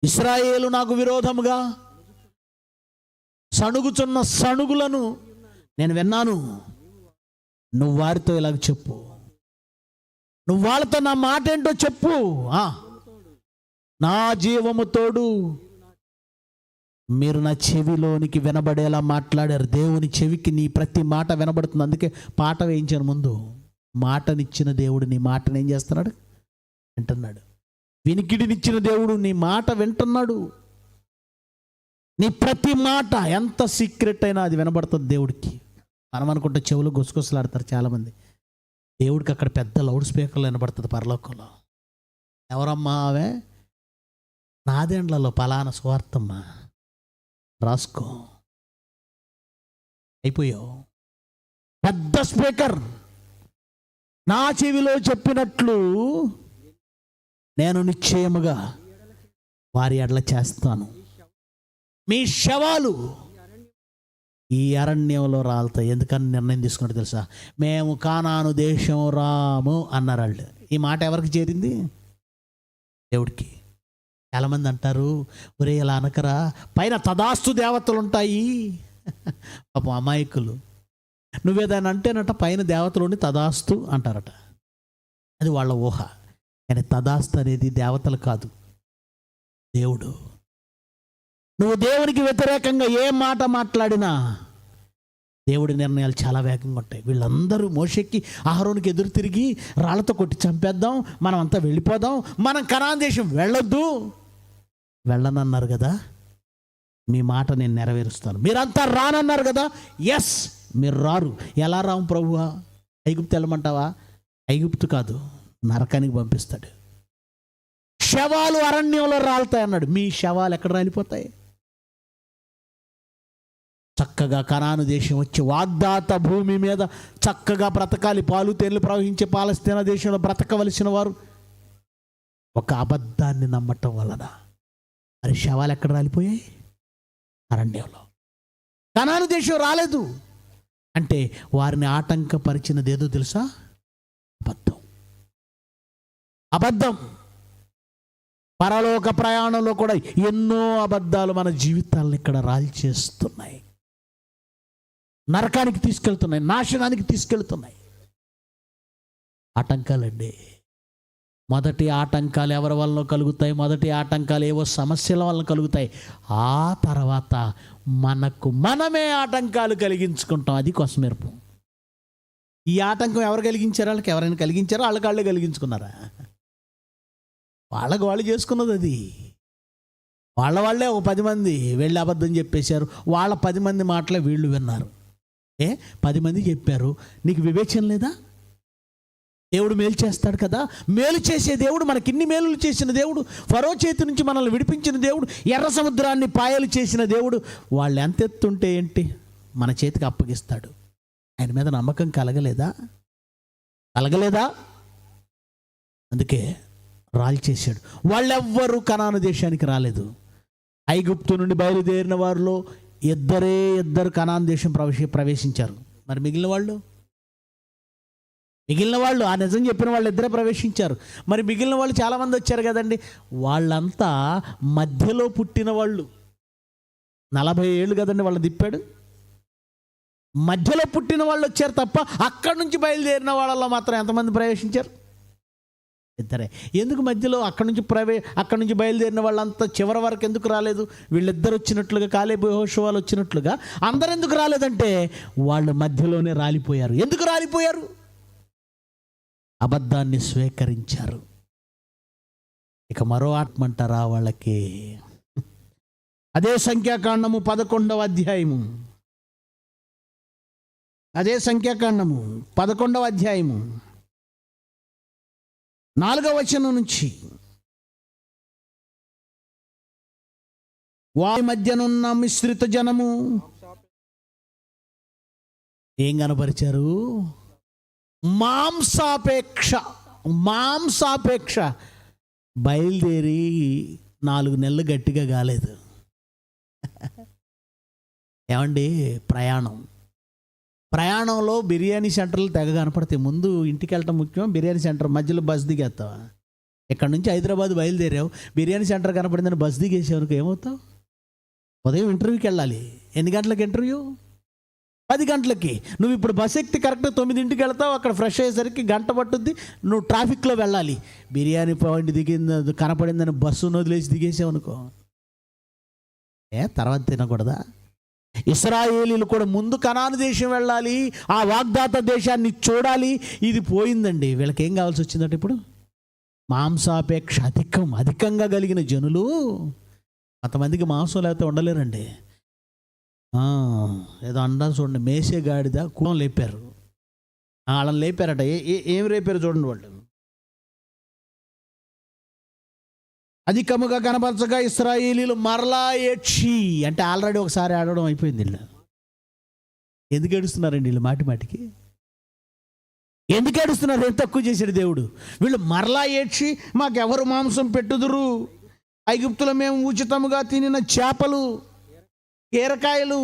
ఇశ్రాయేలు నాకు విరోధముగా సణుగుచున్న సణుగులను నేను విన్నాను. నువ్వు వారితో ఇలాగ చెప్పు, నువ్వు వాళ్ళతో నా మాట ఏంటో చెప్పు. నా జీవము తోడు మీరు నా చెవిలోనికి వినబడేలా మాట్లాడారు. దేవుని చెవికి నీ ప్రతి మాట వినబడుతుంది. అందుకే పాట వేయించాను ముందు. మాటనిచ్చిన దేవుడు నీ మాటను ఏం చేస్తున్నాడు? వింటున్నాడు. వినికిడినిచ్చిన దేవుడు నీ మాట వింటున్నాడు. నీ ప్రతి మాట ఎంత సీక్రెట్ అయినా అది వినబడుతుంది దేవుడికి. మనం అనుకుంటే చెవులు గుసగుసలాడతారు చాలామంది. దేవుడికి అక్కడ పెద్ద లౌడ్ స్పీకర్లు వినబడుతుంది పరలోకంలో. ఎవరమ్మా ఆమె? నాదేండ్లలో పలానా స్వార్థమ్మా, రాసుకో, అయిపోయావు. పెద్ద స్పీకర్ నా చెవిలో చెప్పినట్లు నేను నిశ్చయముగా వారి ఎడల చేస్తాను. మీ శవాలు ఈ అరణ్యంలో రాలుతాయి. ఎందుకని నిర్ణయం తీసుకున్నట్టు తెలుసా? మేము కానాను దేశం రాము అన్నారు వాళ్ళు. ఈ మాట ఎవరికి చేరింది? దేవుడికి. చాలామంది అంటారు, ఒరే ఇలా అనకరా, పైన తదాస్తు దేవతలు ఉంటాయి. పాపం అమాయకులు. నువ్వేదాన్ని అంటేనట పైన దేవతలు ఉండి తదాస్తు అంటారట. అది వాళ్ళ ఊహ. కానీ తదాస్తు అనేది దేవతలు కాదు, దేవుడు. నువ్వు దేవునికి వ్యతిరేకంగా ఏ మాట మాట్లాడినా దేవుడి నిర్ణయాలు చాలా వేగంగా ఉంటాయి. వీళ్ళందరూ మోషేకి అహరోనుకి ఎదురు తిరిగి రాళ్లతో కొట్టి చంపేద్దాం, మనం అంతా వెళ్ళిపోదాం, మనం కనాన్ దేశం వెళ్ళనన్నారు కదా, మీ మాట నేను నెరవేరుస్తాను. మీరంతా రానన్నారు కదా, ఎస్ మీరు రారు. ఎలా రాము ప్రభువా? ఐగుప్తు వెళ్ళమంటావా? ఐగుప్తు కాదు, నరకానికి పంపిస్తాడు. శవాలు అరణ్యంలో రాలుతాయి అన్నాడు. మీ శవాలు ఎక్కడ రాలిపోతాయి? చక్కగా కనాను దేశం వచ్చి వాగ్దాత భూమి మీద చక్కగా బ్రతకాలి, పాలు తేనెలు ప్రవహించే పాలస్తీనా దేశంలో బ్రతకవలసిన వారు ఒక అబద్ధాన్ని నమ్మటం వలన మరి శవాలు ఎక్కడ రాలిపోయాయి? అరణ్యంలో. కనాను దేశం రాలేదు అంటే వారిని ఆటంకపరిచినది ఏదో తెలుసా? అబద్ధం. పరలోక ప్రయాణంలో కూడా ఎన్నో అబద్ధాలు మన జీవితాలను ఇక్కడ రాల్చేస్తున్నాయి, నరకానికి తీసుకెళ్తున్నాయి, నాశనానికి తీసుకెళ్తున్నాయి. ఆటంకాలండి. మొదటి ఆటంకాలు ఎవరి వలన కలుగుతాయి? మొదటి ఆటంకాలు ఏవో సమస్యల వలన కలుగుతాయి. ఆ తర్వాత మనకు మనమే ఆటంకాలు కలిగించుకుంటాం. అది కొసమెరుపు. ఈ ఆటంకం ఎవరు కలిగించారు? వాళ్ళకి ఎవరైనా కలిగించారో వాళ్ళే కలిగించుకున్నారా? వాళ్ళకు వాళ్ళు చేసుకున్నది అది. వాళ్ళే ఒక 10 మంది వెళ్ళి అబద్ధం చెప్పేశారు. వాళ్ళ 10 మంది మాటలే వీళ్ళు విన్నారు. 10 మంది చెప్పారు. నీకు వివేచన లేదా? దేవుడు మేలు చేస్తాడు కదా. మేలు చేసే దేవుడు, మనకి ఇన్ని మేలులు చేసిన దేవుడు, ఫరో చేతి నుంచి మనల్ని విడిపించిన దేవుడు, ఎర్ర సముద్రాన్ని పాయలు చేసిన దేవుడు, వాళ్ళు ఎంత ఎత్తుంటే ఏంటి మన చేతికి అప్పగిస్తాడు. ఆయన మీద నమ్మకం కలగలేదా? అందుకే రాలి చేశాడు. వాళ్ళెవ్వరూ కనాను దేశానికి రాలేదు. ఐగుప్తు నుండి బయలుదేరిన వారిలో ఇద్దరు కనాను దేశం ప్రవేశించారు. మరి మిగిలిన వాళ్ళు ఆ నిజం చెప్పిన వాళ్ళు ఇద్దరే ప్రవేశించారు. మరి మిగిలిన వాళ్ళు చాలామంది వచ్చారు కదండి. వాళ్ళంతా మధ్యలో పుట్టిన వాళ్ళు. 40 ఏళ్ళు కదండి వాళ్ళు తిప్పాడు. మధ్యలో పుట్టిన వాళ్ళు వచ్చారు తప్ప అక్కడి నుంచి బయలుదేరిన వాళ్ళలో మాత్రం ఎంతమంది ప్రవేశించారు? ఇద్దరే. ఎందుకు మధ్యలో అక్కడి నుంచి బయలుదేరిన వాళ్ళంతా చివరి వరకు ఎందుకు రాలేదు? వీళ్ళిద్దరు వచ్చినట్లుగా, కాలేబు యెహోషువలు వచ్చినట్లుగా అందరు ఎందుకు రాలేదంటే వాళ్ళు మధ్యలోనే రాలిపోయారు. ఎందుకు రాలిపోయారు? అబద్ధాన్ని స్వీకరించారు. ఇక మరో ఆత్మ అంటారా వాళ్ళకి? అదే సంఖ్యాకాండము 11వ అధ్యాయము, అదే సంఖ్యాకాండము 11వ అధ్యాయము 4వ వచనం నుంచి, వారి మధ్యనున్న మిశ్రిత జనము ఏం కనపరిచారు? మాంసాపేక్ష. బయలుదేరి 4 నెలలు గట్టిగా కాలేదు. ఏమండి, ప్రయాణంలో బిర్యానీ సెంటర్లు తెగ కనపడతాయి. ముందు ఇంటికి వెళ్ళటం ముఖ్యం, బిర్యానీ సెంటర్ మధ్యలో బస్ దిగేస్తావా? ఇక్కడ నుంచి హైదరాబాద్ బయలుదేరావు, బిర్యానీ సెంటర్ కనపడిందని బస్ దిగేసేవరకు ఏమవుతావు? ఉదయం ఇంటర్వ్యూకి వెళ్ళాలి. ఎన్ని గంటలకు ఇంటర్వ్యూ? 10 గంటలకి. నువ్వు ఇప్పుడు బస్ ఎక్కి కరెక్ట్గా 9ంటికి వెళ్తావు, అక్కడ ఫ్రెష్ అయ్యేసరికి గంట పట్టుద్ది, నువ్వు ట్రాఫిక్లో వెళ్ళాలి. బిర్యానీ పాయింట్ దిగింది కనపడిందని బస్సును వదిలేసి దిగేసావు అనుకో, తర్వాత తినకూడదా? ఇశ్రాయేలీలు కూడా ముందు కనాను దేశం వెళ్ళాలి, ఆ వాగ్దాత దేశాన్ని చూడాలి. ఇది పోయిందండి. వీళ్ళకి ఏం కావాల్సి వచ్చిందంటే ఇప్పుడు మాంసాపేక్ష అధికంగా కలిగిన జనులు. కొంతమందికి మాంసం లేకపోతే ఉండలేరండి. ఏదో అంటారు చూడండి, మేసే గాడిద కులం లేపారు. వాళ్ళని లేపారట. ఏం రేపారు చూడండి. వాళ్ళు అధికముగా కనపరచగా ఇశ్రాయేలీలు మరలా ఏడ్చి, అంటే ఆల్రెడీ ఒకసారి ఆడడం అయిపోయింది. వీళ్ళు ఎందుకు ఏడుస్తున్నారండి? వీళ్ళు మాటికి ఎందుకు ఏడుస్తున్నారు? ఏం తక్కువ చేశాడు దేవుడు? వీళ్ళు మరలా ఏడ్చి, మాకెవరు మాంసం పెట్టుదురు? ఐగుప్తులో మేము ఉచితముగా తినిన చేపలు, కీరకాయలు,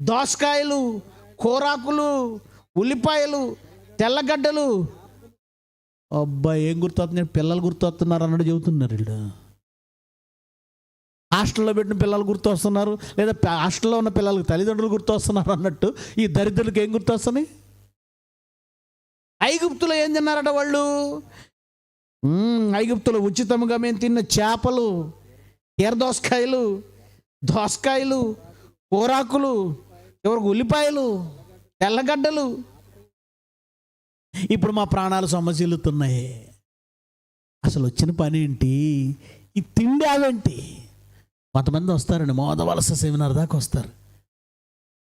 దోసకాయలు, కూరాకులు, ఉల్లిపాయలు, తెల్లగడ్డలు. అబ్బాయి ఏం గుర్తొస్తున్నాయి? పిల్లలు గుర్తొస్తున్నారు అన్నట్టు చెబుతున్నారు వీళ్ళు. హాస్టల్లో పెట్టిన పిల్లలు గుర్తొస్తున్నారు, లేదా హాస్టల్లో ఉన్న పిల్లలకు తల్లిదండ్రులు గుర్తొస్తున్నారు అన్నట్టు ఈ దరిద్రులకు ఏం గుర్తొస్తున్నాయి? ఐగుప్తులో ఏం తిన్నారట వాళ్ళు? ఐగుప్తులో ఉచితంగా మేము తిన్న చేపలు, కీరదోసకాయలు, దోసకాయలు, కూరాకులు, ఎవరికి ఉల్లిపాయలు, తెల్లగడ్డలు. ఇప్పుడు మా ప్రాణాలు సమస్యలుతున్నాయి. అసలు వచ్చిన పని ఏంటి? ఈ తిండి అవేంటి? కొంతమంది వస్తారండి, మోదవలస సెమినార్ దాకా వస్తారు.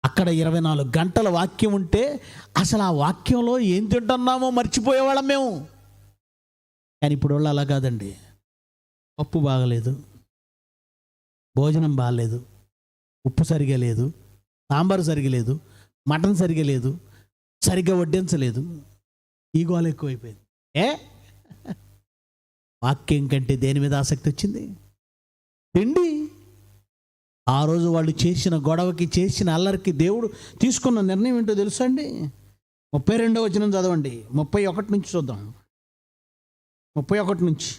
అక్కడ 24 గంటల వాక్యం ఉంటే అసలు ఆ వాక్యంలో ఏం తింటున్నామో మర్చిపోయేవాళ్ళం మేము. కానీ ఇప్పుడు వాళ్ళు అలా కాదండి. పప్పు బాగలేదు, భోజనం బాగలేదు, ఉప్పు సరిగా లేదు, సాంబారు సరిగా లేదు, మటన్ సరిగా లేదు, సరిగ్గా వడ్డించలేదు. ఈ గోల ఎక్కువైపోయింది. వాక్యం కంటే దేని మీద ఆసక్తి వచ్చింది? తిండి. ఆ రోజు వాళ్ళు చేసిన గొడవకి, చేసిన అల్లరికి దేవుడు తీసుకున్న నిర్ణయం ఏంటో తెలుసా అండి? 32వ వచనం చదవండి. 31 నుంచి చూద్దాం. 31 నుంచి.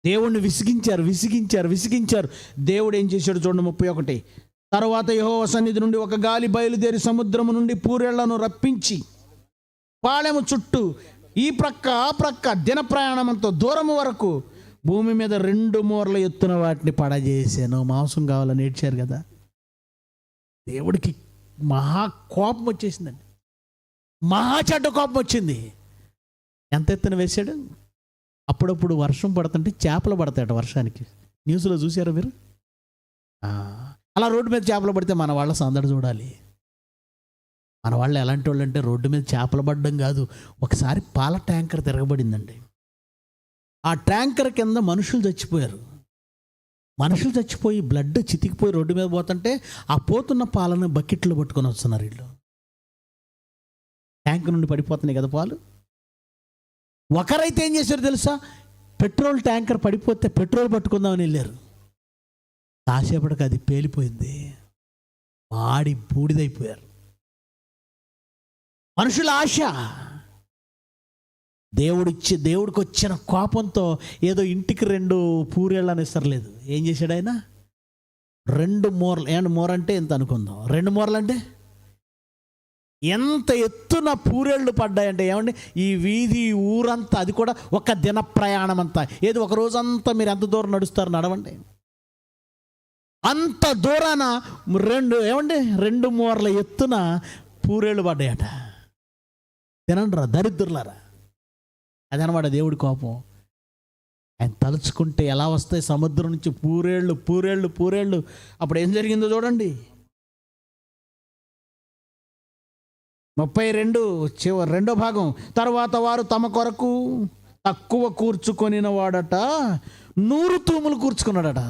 దేవుణ్ణి విసిగించారు. దేవుడు ఏం చేశాడు చూడండి. 31. తరువాత యెహోవా సన్నిధి నుండి ఒక గాలి బయలుదేరి సముద్రము నుండి పూరేళ్లను రప్పించి పాళెము చుట్టూ ఈ ప్రక్క ఆ ప్రక్క దిన ప్రయాణమంతో దూరము వరకు భూమి మీద 2 మూరల ఎత్తున వాటిని పడజేసాను. మాంసం కావాలని ఏడ్చారు కదా. దేవుడికి మహా కోపం వచ్చేసిందండి. మహా చెడ్డ కోపం వచ్చింది. ఎంత ఎత్తున వేశాడు? అప్పుడప్పుడు వర్షం పడుతుంటే చేపలు పడతాయట వర్షానికి. న్యూస్లో చూసారా మీరు? అలా రోడ్డు మీద చేపలు పడితే మన వాళ్ళ సందడి చూడాలి. మన వాళ్ళు ఎలాంటి వాళ్ళు అంటే రోడ్డు మీద చేపలు పడడం కాదు, ఒకసారి పాల ట్యాంకర్ తిరగబడిందండి. ఆ ట్యాంకర్ కింద మనుషులు చచ్చిపోయి బ్లడ్ చితికిపోయి రోడ్డు మీద పోతుంటే ఆ పోతున్న పాలను బకెట్లు పట్టుకొని వస్తున్నారు వీళ్ళు. ట్యాంక్ నుండి పడిపోతున్నాయి కదా పాలు. ఒకరైతే ఏం చేశారు తెలుసా? పెట్రోల్ ట్యాంకర్ పడిపోతే పెట్రోల్ పట్టుకుందామని వెళ్ళారు. కాసేపటికి అది పేలిపోయింది, మాడి బూడిదైపోయారు. మనుషుల ఆశ. దేవుడికి వచ్చిన కోపంతో ఏదో ఇంటికి 2 పూరేళ్ళని ఇస్తలేదు. ఏం చేశాడు ఆయన? 2 మూరలు. మూర అంటే ఎంత అనుకుందాం? 2 మూరలు అంటే ఎంత ఎత్తున పూరేళ్ళు పడ్డాయంటే ఏమండి, ఈ వీధి ఊరంతా, అది కూడా ఒక దిన ప్రయాణం అంతా. ఏది ఒక రోజంతా మీరు ఎంత దూరం నడుస్తారు? నడవండి. అంత దూరాన రెండు మూరల ఎత్తున పూరేళ్ళు పడ్డాయట. తినండిరా దరిద్రులారా. అదనమాట దేవుడి కోపం. ఆయన తలుచుకుంటే ఎలా వస్తాయి సముద్రం నుంచి పూరేళ్ళు పూరేళ్ళు పూరేళ్ళు. అప్పుడు ఏం జరిగిందో చూడండి. 32 రెండో భాగం. తర్వాత వారు తమ కొరకు తక్కువ కూర్చుకొనిన వాడట 100 తూములు కూర్చుకున్నాడట.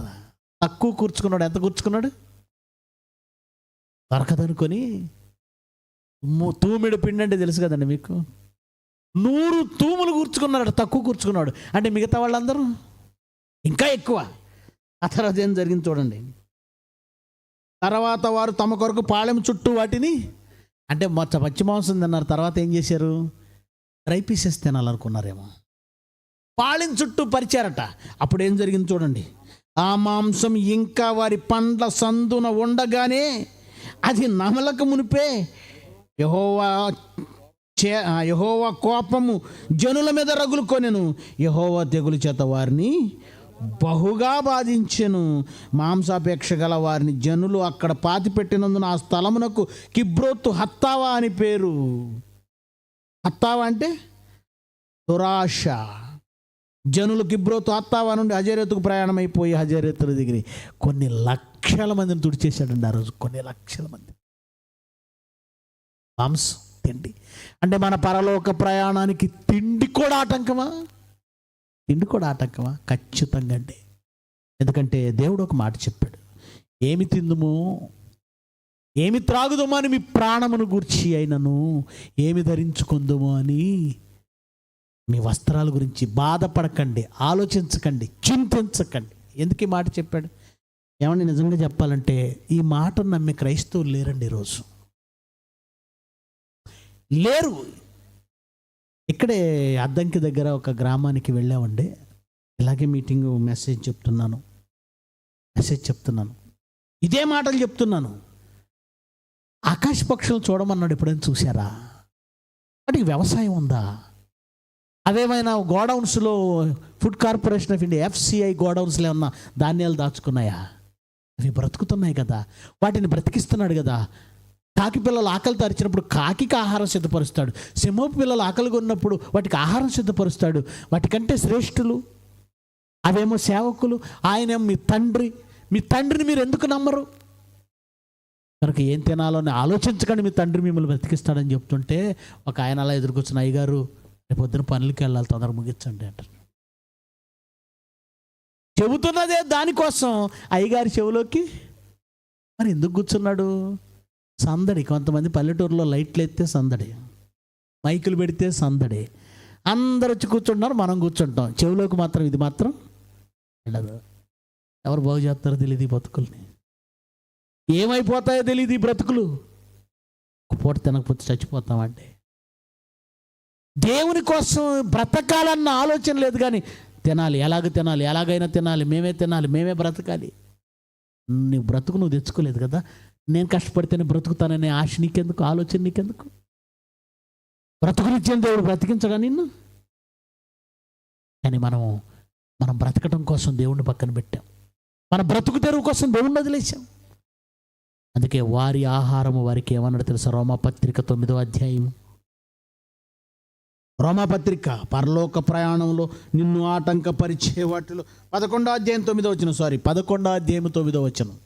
తక్కువ కూర్చుకున్నాడు. ఎంత కూర్చుకున్నాడు? దొరకదనుకొని తూమిడి పిండి అంటే తెలుసు కదండి మీకు. 100 తూములు కూర్చుకున్నాడు. తక్కువ కూర్చుకున్నాడు అంటే మిగతా వాళ్ళందరూ ఇంకా ఎక్కువ. ఆ తర్వాత ఏం జరిగింది చూడండి. తర్వాత వారు తమ కొరకు పాళెం చుట్టూ వాటిని, అంటే పచ్చి మాంసం తిన్నారు. తర్వాత ఏం చేశారు? Dry pieces తినాలనుకున్నారేమో. పాళెం చుట్టూ పరిచారట. అప్పుడు ఏం జరిగింది చూడండి. ఆ మాంసం ఇంకా వారి పండ్ల సందున ఉండగానే అది నమలక మునిపే యెహోవా కోపము జనుల మీద రగులుకొనెను. యెహోవా తెగులు చేత వారిని బహుగా బాధించెను. మాంసాపేక్ష గల వారిని జనులు అక్కడ పాతిపెట్టినందున ఆ స్థలమునకు కిబ్రోతు హత్తావా అని పేరు. హత్తావా అంటే దురాశ. జనులు కిబ్రోతు హత్తావా నుండి హజరేతుకు ప్రయాణమైపోయి హజరేతుల దగ్గర కొన్ని లక్షల మందిని తుడిచేశాడండి ఆ రోజు. కొన్ని లక్షల మంది. మాంసం తిండి అంటే మన పరలోక ప్రయాణానికి తిండి కూడా ఆటంకమా? తిండి కూడా ఆటంకమా? ఖచ్చితంగా అండి. ఎందుకంటే దేవుడు ఒక మాట చెప్పాడు, ఏమి తిందుమో ఏమి త్రాగుదమో అని మీ ప్రాణమును గూర్చి అయినను, ఏమి ధరించుకుందుమో అని మీ వస్త్రాల గురించి బాధపడకండి, ఆలోచించకండి, చింతించకండి. ఎందుకు ఈ మాట చెప్పాడు? ఏమన్నా నిజంగా చెప్పాలంటే ఈ మాటను నమ్మే క్రైస్తవులు లేరండి ఈరోజు. లేరు. ఇక్కడే అద్దంకి దగ్గర ఒక గ్రామానికి వెళ్ళామండి. ఇలాగే మీటింగ్ మెసేజ్ చెప్తున్నాను, ఇదే మాటలు చెప్తున్నాను. ఆకాశ పక్షులు చూడమన్నాడు. ఎప్పుడైనా చూసారా? వాటికి వ్యవసాయం ఉందా? అవేమైనా గోడౌన్స్లో food corporation of India FCI గోడౌన్స్లో ఏమన్నా ధాన్యాలు దాచుకున్నాయా? అవి బ్రతుకుతున్నాయి కదా, వాటిని బ్రతికిస్తున్నాడు కదా. కాకి పిల్లలు ఆకలి తరిచినప్పుడు కాకికి ఆహారం సిద్ధపరుస్తాడు. సింహపు పిల్లలు ఆకలిగా ఉన్నప్పుడు వాటికి ఆహారం సిద్ధపరుస్తాడు. వాటికంటే శ్రేష్ఠులు అవేమో సేవకులు, ఆయనేమో మీ తండ్రి. మీ తండ్రిని మీరు ఎందుకు నమ్మరు? కనుక ఏం తినాలో అని ఆలోచించకండి, మీ తండ్రి మిమ్మల్ని బ్రతికిస్తాడని చెప్తుంటే ఒక ఆయన అలా ఎదుర్కొచ్చిన, అయ్యగారు రేపు పొద్దున పనులకి వెళ్ళాలి, తొందరగా ముగించండి అంటారు. చెబుతున్నదే దానికోసం అయ్యగారి చెవులోకి మరి ఎందుకు కూర్చున్నాడు? సందడి. కొంతమంది పల్లెటూరులో లైట్లు ఎత్తే సందడి, మైకులు పెడితే సందడి, అందరు వచ్చి కూర్చుంటున్నారు, మనం కూర్చుంటాం. చెవులోకి మాత్రం ఇది మాత్రం వెళ్ళదు. ఎవరు బాగు చేస్తారో తెలియదు ఈ బతుకుల్ని, ఏమైపోతాయో తెలియదు ఈ బ్రతుకులు. పూట తినకపోతే చచ్చిపోతామంటే. దేవుని కోసం బ్రతకాలన్న ఆలోచన లేదు, కానీ తినాలి, ఎలాగైనా తినాలి, మేమే బ్రతకాలి. నీ బ్రతుకు నువ్వు తెచ్చుకోలేదు కదా, నేను కష్టపడితేనే బ్రతుకుతాననే ఆశ నీకెందుకు? ఆలోచన నీకెందుకు? బ్రతుకునిచ్చిన దేవుడు బ్రతికించడా నిన్ను? కానీ మనం బ్రతకటం కోసం దేవుణ్ణి పక్కన పెట్టాం. మన బ్రతుకు తెరువు కోసం దేవుణ్ణి వదిలేసాం. అందుకే వారి ఆహారము వారికి ఏమన్నాడు తెలుసా? రోమాపత్రిక 9వ అధ్యాయం. రోమాపత్రిక పరలోక ప్రయాణంలో నిన్ను ఆటంకపరిచే వాటిలో 11వ అధ్యాయం 9వ వచనం.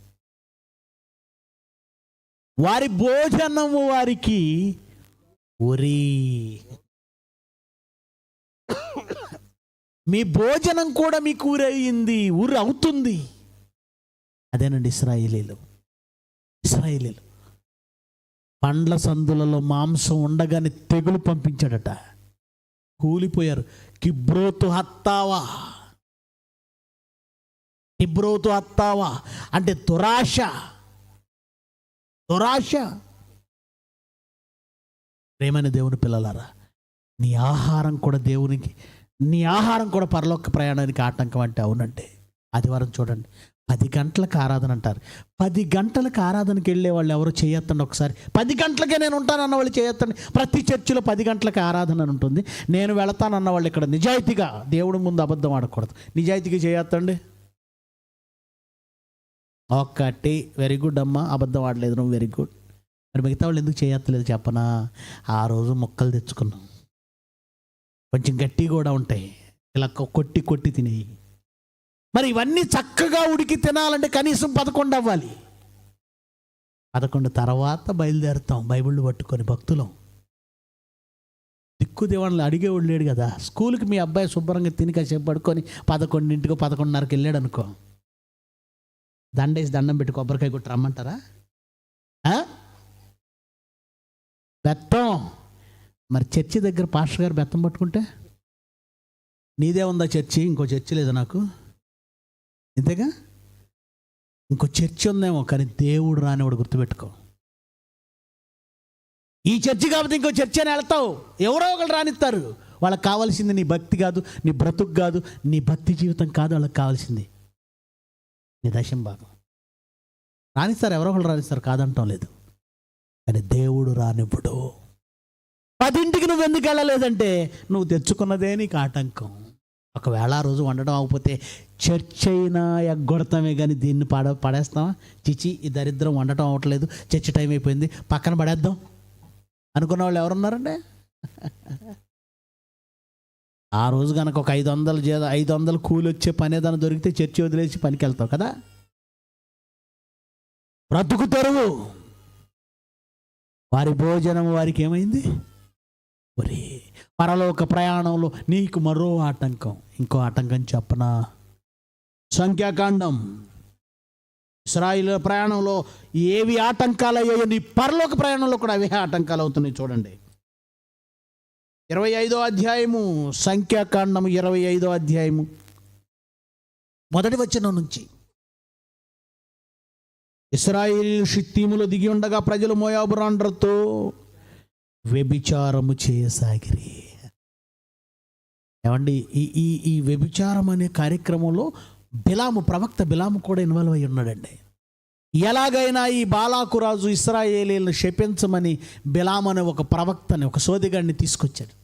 వారి భోజనము వారికి ఉరి. మీ భోజనం కూడా మీకు ఊరయ్యింది, ఊరు అవుతుంది. అదేనండి ఇశ్రాయేలీలు. పండ్ల సందులలో మాంసం ఉండగానే తెగులు పంపించాడట, కూలిపోయారు. కిబ్రోతు హత్తావా అంటే దురాశ. ప్రేమైన దేవుని పిల్లలారా, నీ ఆహారం కూడా పరలోక ప్రయాణానికి ఆటంకం అంటే అవునండి. ఆదివారం చూడండి, 10 గంటలకు ఆరాధన అంటారు. 10 గంటలకు ఆరాధనకి వెళ్ళే వాళ్ళు ఎవరు చేయొత్తండి ఒకసారి. 10 గంటలకే నేను ఉంటానన్న వాళ్ళు చేయొత్తండి. ప్రతి చర్చిలో 10 గంటలకు ఆరాధన అని ఉంటుంది. నేను వెళతానన్న వాళ్ళు ఇక్కడ నిజాయితీగా, దేవుడి ముందు అబద్ధం ఆడకూడదు, నిజాయితీగా చేయొత్తండి. ఒక్కటి, వెరీ గుడ్ అమ్మా, అబద్ధం ఆడలేదు నువ్వు, వెరీ గుడ్. మరి మిగతా వాళ్ళు ఎందుకు చేయట్లేదు చెప్పనా? ఆ రోజు మొక్కలు తెచ్చుకున్నాం, కొంచెం గట్టి కూడా ఉంటాయి, ఇలా కొట్టి కొట్టి తినేయి. మరి ఇవన్నీ చక్కగా ఉడికి తినాలంటే కనీసం 11 అవ్వాలి. 11 తర్వాత బయలుదేరుతాం బైబిళ్ళు పట్టుకొని భక్తులం. దిక్కు దేవాళ్ళు అడిగేవాడు లేడు కదా. స్కూల్కి మీ అబ్బాయి శుభ్రంగా తిని కాసేపు పడుకొని 11ంటికో 11:30కి వెళ్ళాడు అనుకో, దండేసి దండం పెట్టి కొబ్బరికాయ కొట్టి రమ్మంటారా? బెత్తం. మరి చర్చి దగ్గర పాస్టర్ గారు బెత్తం పట్టుకుంటే, నీదే ఉందా చర్చి, ఇంకో చర్చి లేదా నాకు, ఇంతేగా, ఇంకో చర్చి ఉందేమో, కానీ దేవుడు రానివాడు గుర్తుపెట్టుకో. ఈ చర్చి కాకపోతే ఇంకో చర్చి అని వెళ్తావు, ఎవరో ఒకరు రానిస్తారు. వాళ్ళకి కావాల్సింది నీ భక్తి కాదు, నీ బ్రతుకు కాదు, నీ భక్తి జీవితం కాదు, వాళ్ళకి కావాల్సింది నీ దశం భాగం. రానిస్తారు, ఎవరో ఒకరు రానిస్తారు, కాదంటాం లేదు, కానీ దేవుడు రానివ్వడు. 10ంటికి నువ్వు ఎందుకు వెళ్ళలేదంటే నువ్వు తెచ్చుకున్నదే నీకు ఆటంకం. ఒకవేళ ఆ రోజు వండడం అవ్వకపోతే చర్చ్ అయినా ఎగ్గొడతామే, కానీ దీన్ని పడేస్తామా? చిచి, ఈ దరిద్రం వండటం అవ్వట్లేదు, చర్చ్ టైం అయిపోయింది, పక్కన పడేద్దాం అనుకున్న వాళ్ళు ఎవరున్నారండి? ఆ రోజు కనుక ఒక 500 కూలి వచ్చే పని ఏదైనా దొరికితే చర్చి వదిలేసి పనికి వెళ్తావు కదా. బ్రతుకు తెరువు. వారి భోజనం వారికి ఏమైంది? ఒరే, పరలోక ప్రయాణంలో నీకు మరో ఆటంకం, ఇంకో ఆటంకం చెప్పనా? సంఖ్యాకాండం. ఇశ్రాయేలు ప్రయాణంలో ఏవి ఆటంకాలు అయ్యాయో నీ పరలోక ప్రయాణంలో కూడా అవే ఆటంకాలు అవుతున్నాయి. చూడండి 25వ అధ్యాయము, సంఖ్యాకాండం 25వ అధ్యాయము 1వ వచనం నుంచి. ఇశ్రాయేలు షిత్తీములో దిగి ఉండగా ప్రజలు మోయాబు రాండ్రతో వ్యభిచారము చేయసాగిరి. ఏమండి, ఈ వ్యభిచారం అనే కార్యక్రమంలో ప్రవక్త బిలాము కూడా ఇన్వాల్వ్ అయి ఉన్నాడండి. ఎలాగైనా ఈ బాలాకు రాజు ఇశ్రాయేలీలను శపించమని బిలాము అనే ఒక ప్రవక్తని, ఒక సోదిగాడిని తీసుకొచ్చాడు.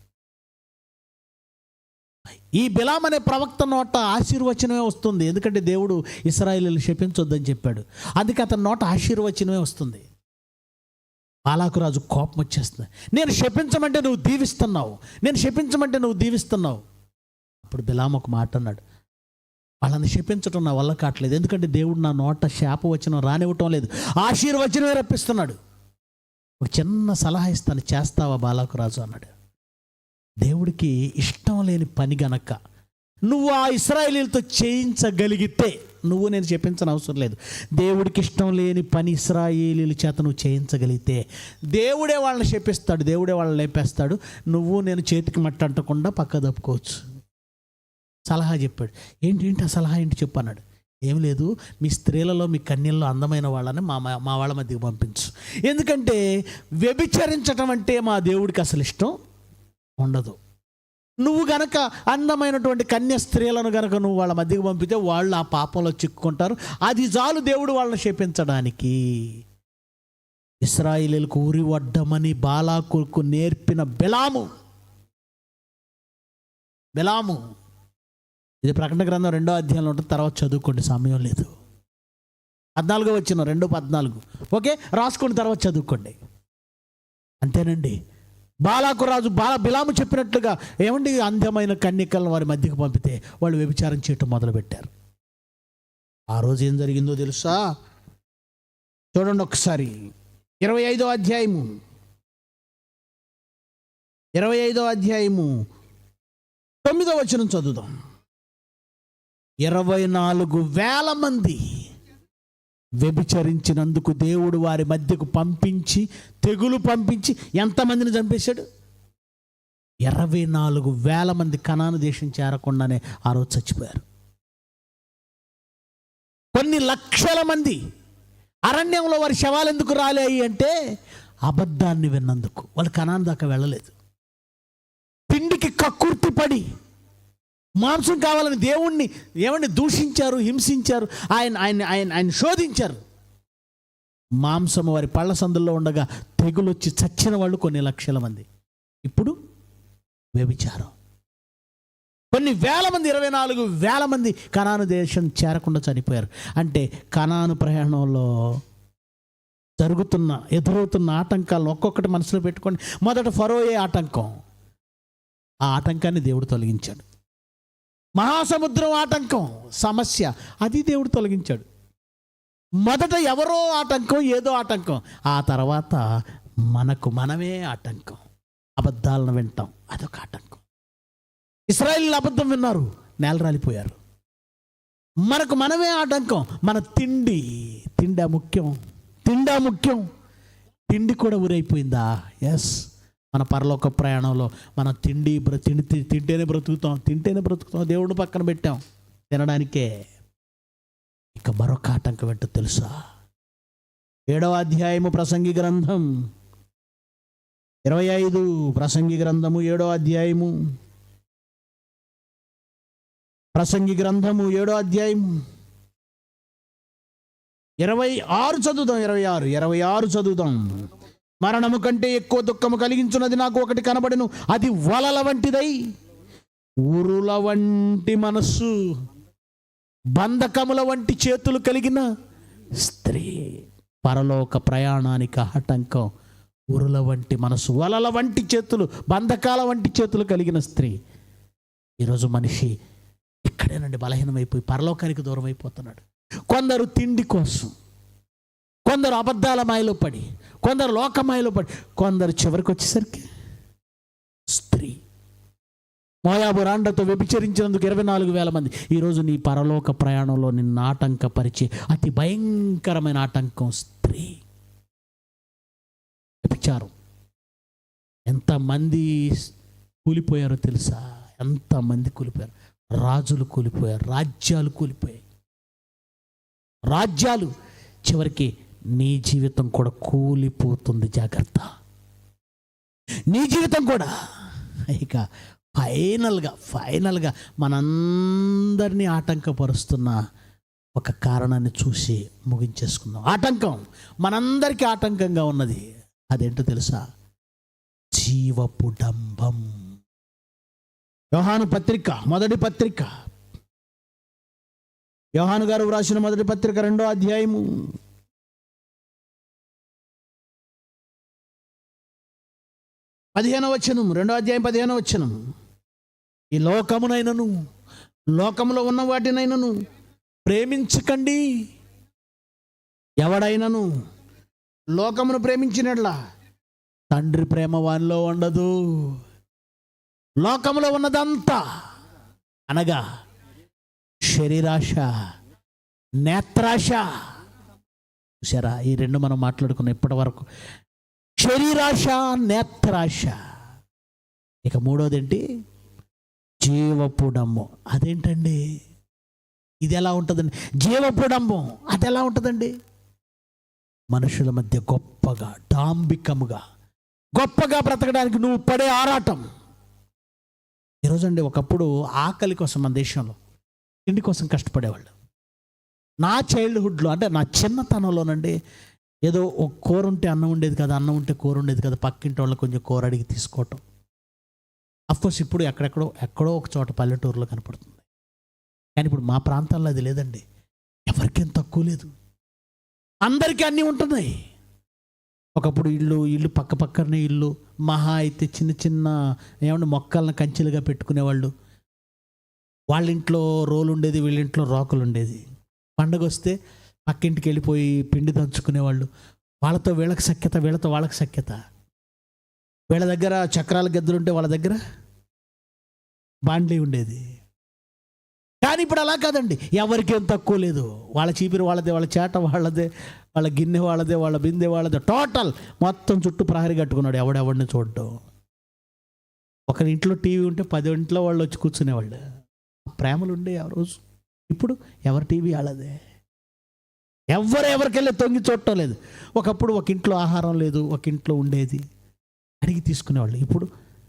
ఈ బిలాము అనే ప్రవక్త నోట ఆశీర్వచనమే వస్తుంది, ఎందుకంటే దేవుడు ఇశ్రాయేలీలను శపించొద్దని చెప్పాడు. అందుకే అతని నోట ఆశీర్వచనమే వస్తుంది. బాలాకు రాజు కోపం వచ్చేస్తుంది. నేను శపించమంటే నువ్వు దీవిస్తున్నావు, నేను శపించమంటే నువ్వు దీవిస్తున్నావు. అప్పుడు బిలాము ఒక మాట అన్నాడు, వాళ్ళని శపించడం నా వల్ల కావట్లేదు, ఎందుకంటే దేవుడు నా నోట శాపవచనం రానివ్వటం లేదు, ఆశీర్వచనమే రప్పిస్తున్నాడు. ఒక చిన్న సలహా ఇస్తాను, చేస్తావా బాలాకు రాజు అన్నాడు. దేవుడికి ఇష్టం లేని పని గనక నువ్వు ఆ ఇశ్రాయేలీలతో చేయించగలిగితే, నువ్వు నేను చెప్పించని అవసరం లేదు, దేవుడికి ఇష్టం లేని పని ఇశ్రాయేలీల చేత నువ్వు చేయించగలిగితే దేవుడే వాళ్ళని శపిస్తాడు, దేవుడే వాళ్ళని లేపేస్తాడు. నువ్వు నేను చేతికి మట్టి అంటకుండా పక్క తప్పుకోవచ్చు. సలహా చెప్పాడు. ఏంటి ఆ సలహా ఏంటి చెప్పు అన్నాడు. ఏం లేదు, మీ స్త్రీలలో మీ కన్యల్లో అందమైన వాళ్ళని మా వాళ్ళ మధ్యకి పంపించు, ఎందుకంటే వ్యభిచరించటం అంటే మా దేవుడికి అసలు ఇష్టం ఉండదు. నువ్వు గనక అందమైనటువంటి కన్య స్త్రీలను గనక నువ్వు వాళ్ళ మధ్యకి పంపితే వాళ్ళు ఆ పాపంలో చిక్కుకుంటారు, అది చాలు దేవుడు వాళ్ళని శపించడానికి. ఇశ్రాయేలీయులకు ఉరి వడ్డమని బాలాకుకు నేర్పిన బిలాము. ఇది ప్రకటన గ్రంథం 2వ అధ్యాయంలో ఉంటుంది, తర్వాత చదువుకోండి, సమయం లేదు. 14వ వచనం, 2:14. ఓకే, రాసుకోండి, తర్వాత చదువుకోండి. అంతేనండి. బాలాకు రాజు బిలాము చెప్పినట్లుగా ఏమండి, అందమైన కన్యకలను వారి మధ్యకు పంపితే వాళ్ళు వ్యభిచారం చేయటం మొదలుపెట్టారు. ఆ రోజు ఏం జరిగిందో తెలుసా? చూడండి ఒకసారి 25వ అధ్యాయము 9వ వచనం చదువుదాం. 24,000 మంది వ్యభిచరించినందుకు దేవుడు వారి మధ్యకు పంపించి, తెగులు పంపించి ఎంతమందిని చంపేశాడు? 24,000 మంది కనాను దేశం చేరకుండానే ఆ రోజు చచ్చిపోయారు. కొన్ని లక్షల మంది అరణ్యంలో వారి శవాలు ఎందుకు రాలేయి అంటే అబద్ధాన్ని విన్నందుకు. వాళ్ళు కనాను దాకా వెళ్ళలేదు. తిండికి కక్కుర్తి పడి మాంసం కావాలని దేవుణ్ణి ఏమని దూషించారు, హింసించారు, ఆయన శోధించారు. మాంసం వారి పళ్ళ సందుల్లో ఉండగా తెగులొచ్చి చచ్చిన వాళ్ళు కొన్ని లక్షల మంది. ఇప్పుడు వ్యభిచారం. కొన్ని వేల మంది, 24,000 మంది కనాను దేశం చేరకుండా చనిపోయారు. అంటే కనాను ప్రయాణంలో ఎదురవుతున్న ఆటంకాలను ఒక్కొక్కటి మనసులో పెట్టుకోండి. మొదట ఫరోయే ఆటంకం. ఆ ఆటంకాన్ని దేవుడు తొలగించాడు. మహాసముద్రం ఆటంకం, సమస్య, అది దేవుడు తొలగించాడు. మొదట ఎవరో ఆటంకం, ఏదో ఆటంకం, ఆ తర్వాత మనమే ఆటంకం. అబద్ధాలను వింటాం, అదొక ఆటంకం. ఇశ్రాయేలీయులు అబద్ధం విన్నారు, నేల రాలిపోయారు. మనమే ఆటంకం. మన తిండి ముఖ్యం. తిండి కూడా ఊరైపోయిందా? ఎస్. మన పరలోక ప్రయాణంలో మనం తింటేనే బ్రతుకుతాం. దేవుడు పక్కన పెట్టాం తినడానికే. ఇక మరొక ఆటంకం ఏంటో తెలుసా? 7వ అధ్యాయము ప్రసంగి గ్రంథం 25, ప్రసంగి గ్రంథము 7వ అధ్యాయము, ప్రసంగి గ్రంథము 7వ అధ్యాయము 26 చదువుదాం. 26 చదువుదాం. మరణము కంటే ఎక్కువ దుఃఖము కలిగించున్నది నాకు ఒకటి కనబడెను. అది వలల వంటిదై, ఉరుల వంటి మనస్సు, బంధకముల వంటి చేతులు కలిగిన స్త్రీ. పరలోక ప్రయాణానికి ఆటంకం ఉరుల వంటి మనసు, వలల వంటి చేతులు, బంధకాల వంటి చేతులు కలిగిన స్త్రీ. ఈరోజు మనిషి ఇక్కడేనండి బలహీనమైపోయి పరలోకానికి దూరం అయిపోతున్నాడు. కొందరు తిండి కోసం, కొందరు అబద్ధాల మాయలో పడి, కొందరు లోకమాయలో పడి, కొందరు చివరికి వచ్చేసరికి స్త్రీ. మోయాబు రాండతో వ్యభిచరించినందుకు 24,000 మంది. ఈరోజు నీ పరలోక ప్రయాణంలో నిన్ను ఆటంకపరిచే అతి భయంకరమైన ఆటంకం స్త్రీ, వ్యభిచారం. ఎంతమంది కూలిపోయారో తెలుసా? ఎంతమంది కూలిపోయారు? రాజులు కూలిపోయారు, రాజ్యాలు కూలిపోయాయి. రాజ్యాలు చివరికి నీ జీవితం కూడా కూలిపోతుంది. జాగ్రత్త. నీ జీవితం కూడా ఇక ఫైనల్గా మనందరినీ ఆటంకపరుస్తున్న ఒక కారణాన్ని చూసి ముగించేసుకుందాం. ఆటంకం మనందరికీ ఆటంకంగా ఉన్నది. అదేంటో తెలుసా? జీవపు డంబం. యోహాను పత్రిక, మొదటి పత్రిక, యోహాను గారు వ్రాసిన మొదటి పత్రిక 2వ అధ్యాయము 15వ వచనం. 2వ అధ్యాయం 15వ వచనం. ఈ లోకమునైనను లోకములో ఉన్న వాటినైనను ప్రేమించకండి. ఎవడైనను లోకమును ప్రేమించినట్లా తండ్రి ప్రేమ వానిలో ఉండదు. లోకములో ఉన్నదంతా అనగా శరీరాశ, నేత్రాశ. చూసారా? ఈ రెండు మనం మాట్లాడుకున్న ఇప్పటి వరకు. శరీరాశ, నేత్రాశ. ఇక మూడోది ఏంటి? జీవపు డంబం. అదేంటండి? ఇది ఎలా ఉంటుందండి? జీవపు డంబం అది ఎలా ఉంటుందండి? మనుషుల మధ్య గొప్పగా, డాంబికముగా, గొప్పగా బ్రతకడానికి నువ్వు పడే ఆరాటం. ఈరోజండి ఒకప్పుడు ఆకలి కోసం మన దేశంలో తిండి కోసం కష్టపడేవాళ్ళు. నా చైల్డ్హుడ్లో, అంటే నా చిన్నతనంలోనండి, ఏదో ఒక కూర ఉంటే అన్నం ఉండేది కదా, అన్నం ఉంటే కూర ఉండేది కదా, పక్కింటి వాళ్ళు కొంచెం కూర అడిగి తీసుకోవటం. అఫ్కోర్స్ ఇప్పుడు ఎక్కడో ఒక చోట పల్లెటూరులో కనపడుతుంది. కానీ ఇప్పుడు మా ప్రాంతాల్లో అది లేదండి. ఎవరికేం తక్కువ లేదు, అందరికీ అన్నీ ఉంటున్నాయి. ఒకప్పుడు ఇల్లు పక్కనే ఇల్లు, మహా అయితే చిన్న ఏమన్నా మొక్కలను కంచెలుగా పెట్టుకునేవాళ్ళు. వాళ్ళ ఇంట్లో రోలు ఉండేది, వీళ్ళింట్లో రోకలు ఉండేది. పండగ వస్తే పక్కింటికి వెళ్ళిపోయి పిండి దంచుకునేవాళ్ళు. వాళ్ళతో వీళ్ళకి సఖ్యత, వీళ్ళతో వాళ్ళకి సఖ్యత. వీళ్ళ దగ్గర చక్రాల గద్దెలు ఉంటే వాళ్ళ దగ్గర బాండ్లీ ఉండేది. కానీ ఇప్పుడు అలా కాదండి. ఎవరికేం తక్కువ లేదు. వాళ్ళ చీపిరి వాళ్ళదే, వాళ్ళ చేట వాళ్ళదే, వాళ్ళ గిన్నె వాళ్ళదే, వాళ్ళ బిందె వాళ్ళదే, టోటల్ మొత్తం చుట్టూ ప్రహరీ కట్టుకున్నాడు. ఎవడెవడిని చూడడం. ఒకరి ఇంట్లో టీవీ ఉంటే 10 ఇంట్లో వాళ్ళు వచ్చి కూర్చునేవాళ్ళు. ప్రేమలు ఉండే ఆ రోజు. ఇప్పుడు ఎవరి టీవీ వాళ్ళదే. ఎవరికెళ్ళి తొంగి చూడటం లేదు. ఒకప్పుడు ఒక ఇంట్లో ఆహారం లేదు, ఒక ఇంట్లో ఉండేది, అడిగి తీసుకునేవాళ్ళు. ఇప్పుడు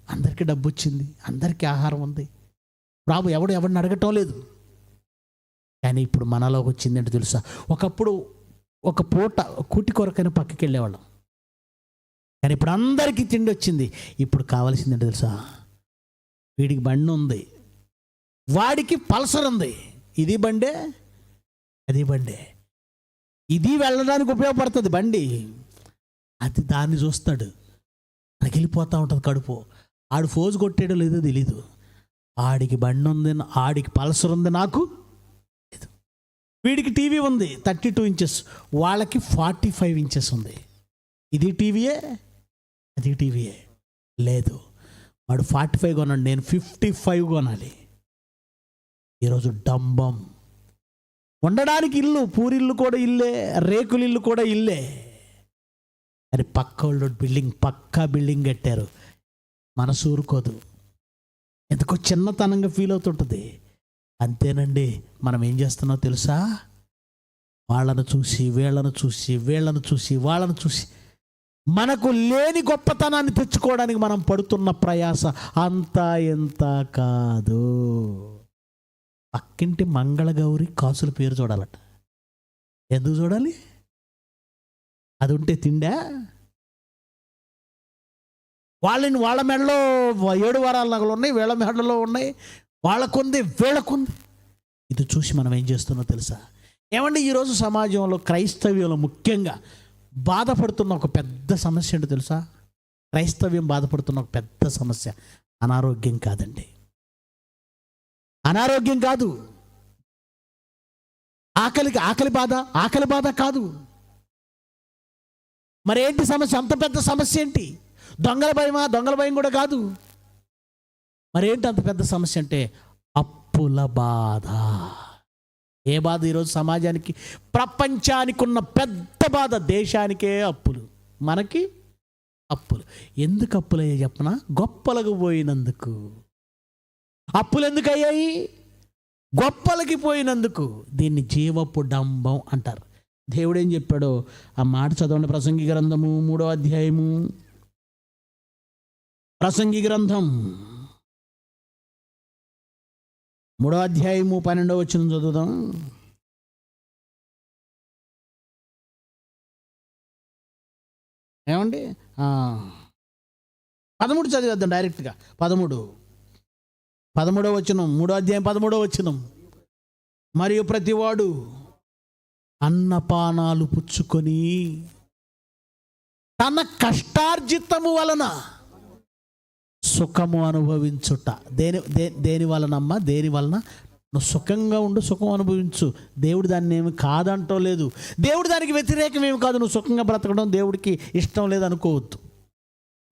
అందరికీ డబ్బు వచ్చింది, అందరికీ ఆహారం ఉంది, బాబు ఎవరిని అడగటం లేదు. కానీ ఇప్పుడు మనలోకి వచ్చిందంటే తెలుసా, ఒకప్పుడు ఒక పూట కూటి కొరకైనా పక్కకి వెళ్ళేవాళ్ళం, కానీ ఇప్పుడు అందరికీ తిండి వచ్చింది. ఇప్పుడు కావాల్సిందంటే తెలుసా, వీడికి బండి ఉంది, వాడికి పల్సర్ ఉంది, ఇది బండే అది బండే, ఇది వెళ్ళడానికి ఉపయోగపడుతుంది బండి, అది దాన్ని చూస్తాడు, మనకి వెళ్ళిపోతూ ఉంటుంది కడుపు. ఆడు ఫోజు కొట్టేయడం లేదో తెలీదు, ఆడికి బండి ఉంది, ఆడికి పల్సర్ ఉంది, నాకు లేదు. వీడికి టీవీ ఉంది 32 ఇంచెస్, వాళ్ళకి 45 ఇంచెస్ ఉంది. ఇది టీవీయే అది టీవీయే లేదు. వాడు 45 కొన్నాడు, నేను 55 కొనాలి. ఈరోజు డంబం. ఉండడానికి ఇల్లు, పూరిల్లు కూడా ఇల్లే, రేకుల ఇల్లు కూడా ఇల్లే, అని పక్క వాళ్ళు పక్కా బిల్డింగ్ కట్టారు, మనసు ఊరుకోదు, ఎందుకో చిన్నతనంగా ఫీల్ అవుతుంటుంది. అంతేనండి, మనం ఏం చేస్తున్నామో తెలుసా, వాళ్ళను చూసి వీళ్ళను చూసి వాళ్ళను చూసి మనకు లేని గొప్పతనాన్ని తెచ్చుకోవడానికి మనం పడుతున్న ప్రయాస అంతా ఎంత కాదు. పక్కింటి మంగళగౌరి కాసుల పేరు చూడాలట. ఎందుకు చూడాలి? అది ఉంటే తిండా? వాళ్ళ మెడలో 7 వారాల నగలు ఉన్నాయి, వీళ్ళ మెడలో ఉన్నాయి, వాళ్ళకుంది వీళ్ళకుంది. ఇది చూసి మనం ఏం చేస్తున్నామో తెలుసా? ఏమండి, ఈరోజు సమాజంలో క్రైస్తవ్యంలో ముఖ్యంగా బాధపడుతున్న ఒక పెద్ద సమస్య ఏంటో తెలుసా? క్రైస్తవ్యం బాధపడుతున్న ఒక పెద్ద సమస్య అనారోగ్యం కాదండి, అనారోగ్యం కాదు, ఆకలి బాధ కాదు. మరేంటి సమస్య? అంత పెద్ద సమస్య ఏంటి? దొంగల భయం కూడా కాదు. మరేంటి అంత పెద్ద సమస్య అంటే అప్పుల బాధ. ఏ బాధ ఈరోజు సమాజానికి, ప్రపంచానికి ఉన్న పెద్ద బాధ? దేశానికే అప్పులు, మనకి అప్పులు. ఎందుకు అప్పులయ్యాయి చెప్పనా? గొప్పలకు పోయినందుకు. అప్పులు ఎందుకు అయ్యాయి? గొప్పలకి పోయినందుకు. దీన్ని జీవపు డంబం అంటారు. దేవుడు ఏం చెప్పాడో ఆ మాట చదవండి. ప్రసంగి గ్రంథము 3వ అధ్యాయము, ప్రసంగి గ్రంథం 3వ అధ్యాయము 12వ వచనం చదువుదాం. ఏమండి 13 చదివేద్దాం డైరెక్ట్గా. 13వ వచనం, 3వ అధ్యాయం 13వ వచనం. మరియు ప్రతివాడు అన్నపానాలు పుచ్చుకొని తన కష్టార్జితము వలన సుఖము అనుభవించుట. దేని వలనమ్మా? దేని వలన? నువ్వు సుఖంగా ఉండు, సుఖం అనుభవించు. దేవుడు దాన్ని ఏమి కాదంటో లేదు, దేవుడు దానికి వ్యతిరేకం ఏమి కాదు. నువ్వు సుఖంగా బ్రతకడం దేవుడికి ఇష్టం లేదు అనుకోవద్దు.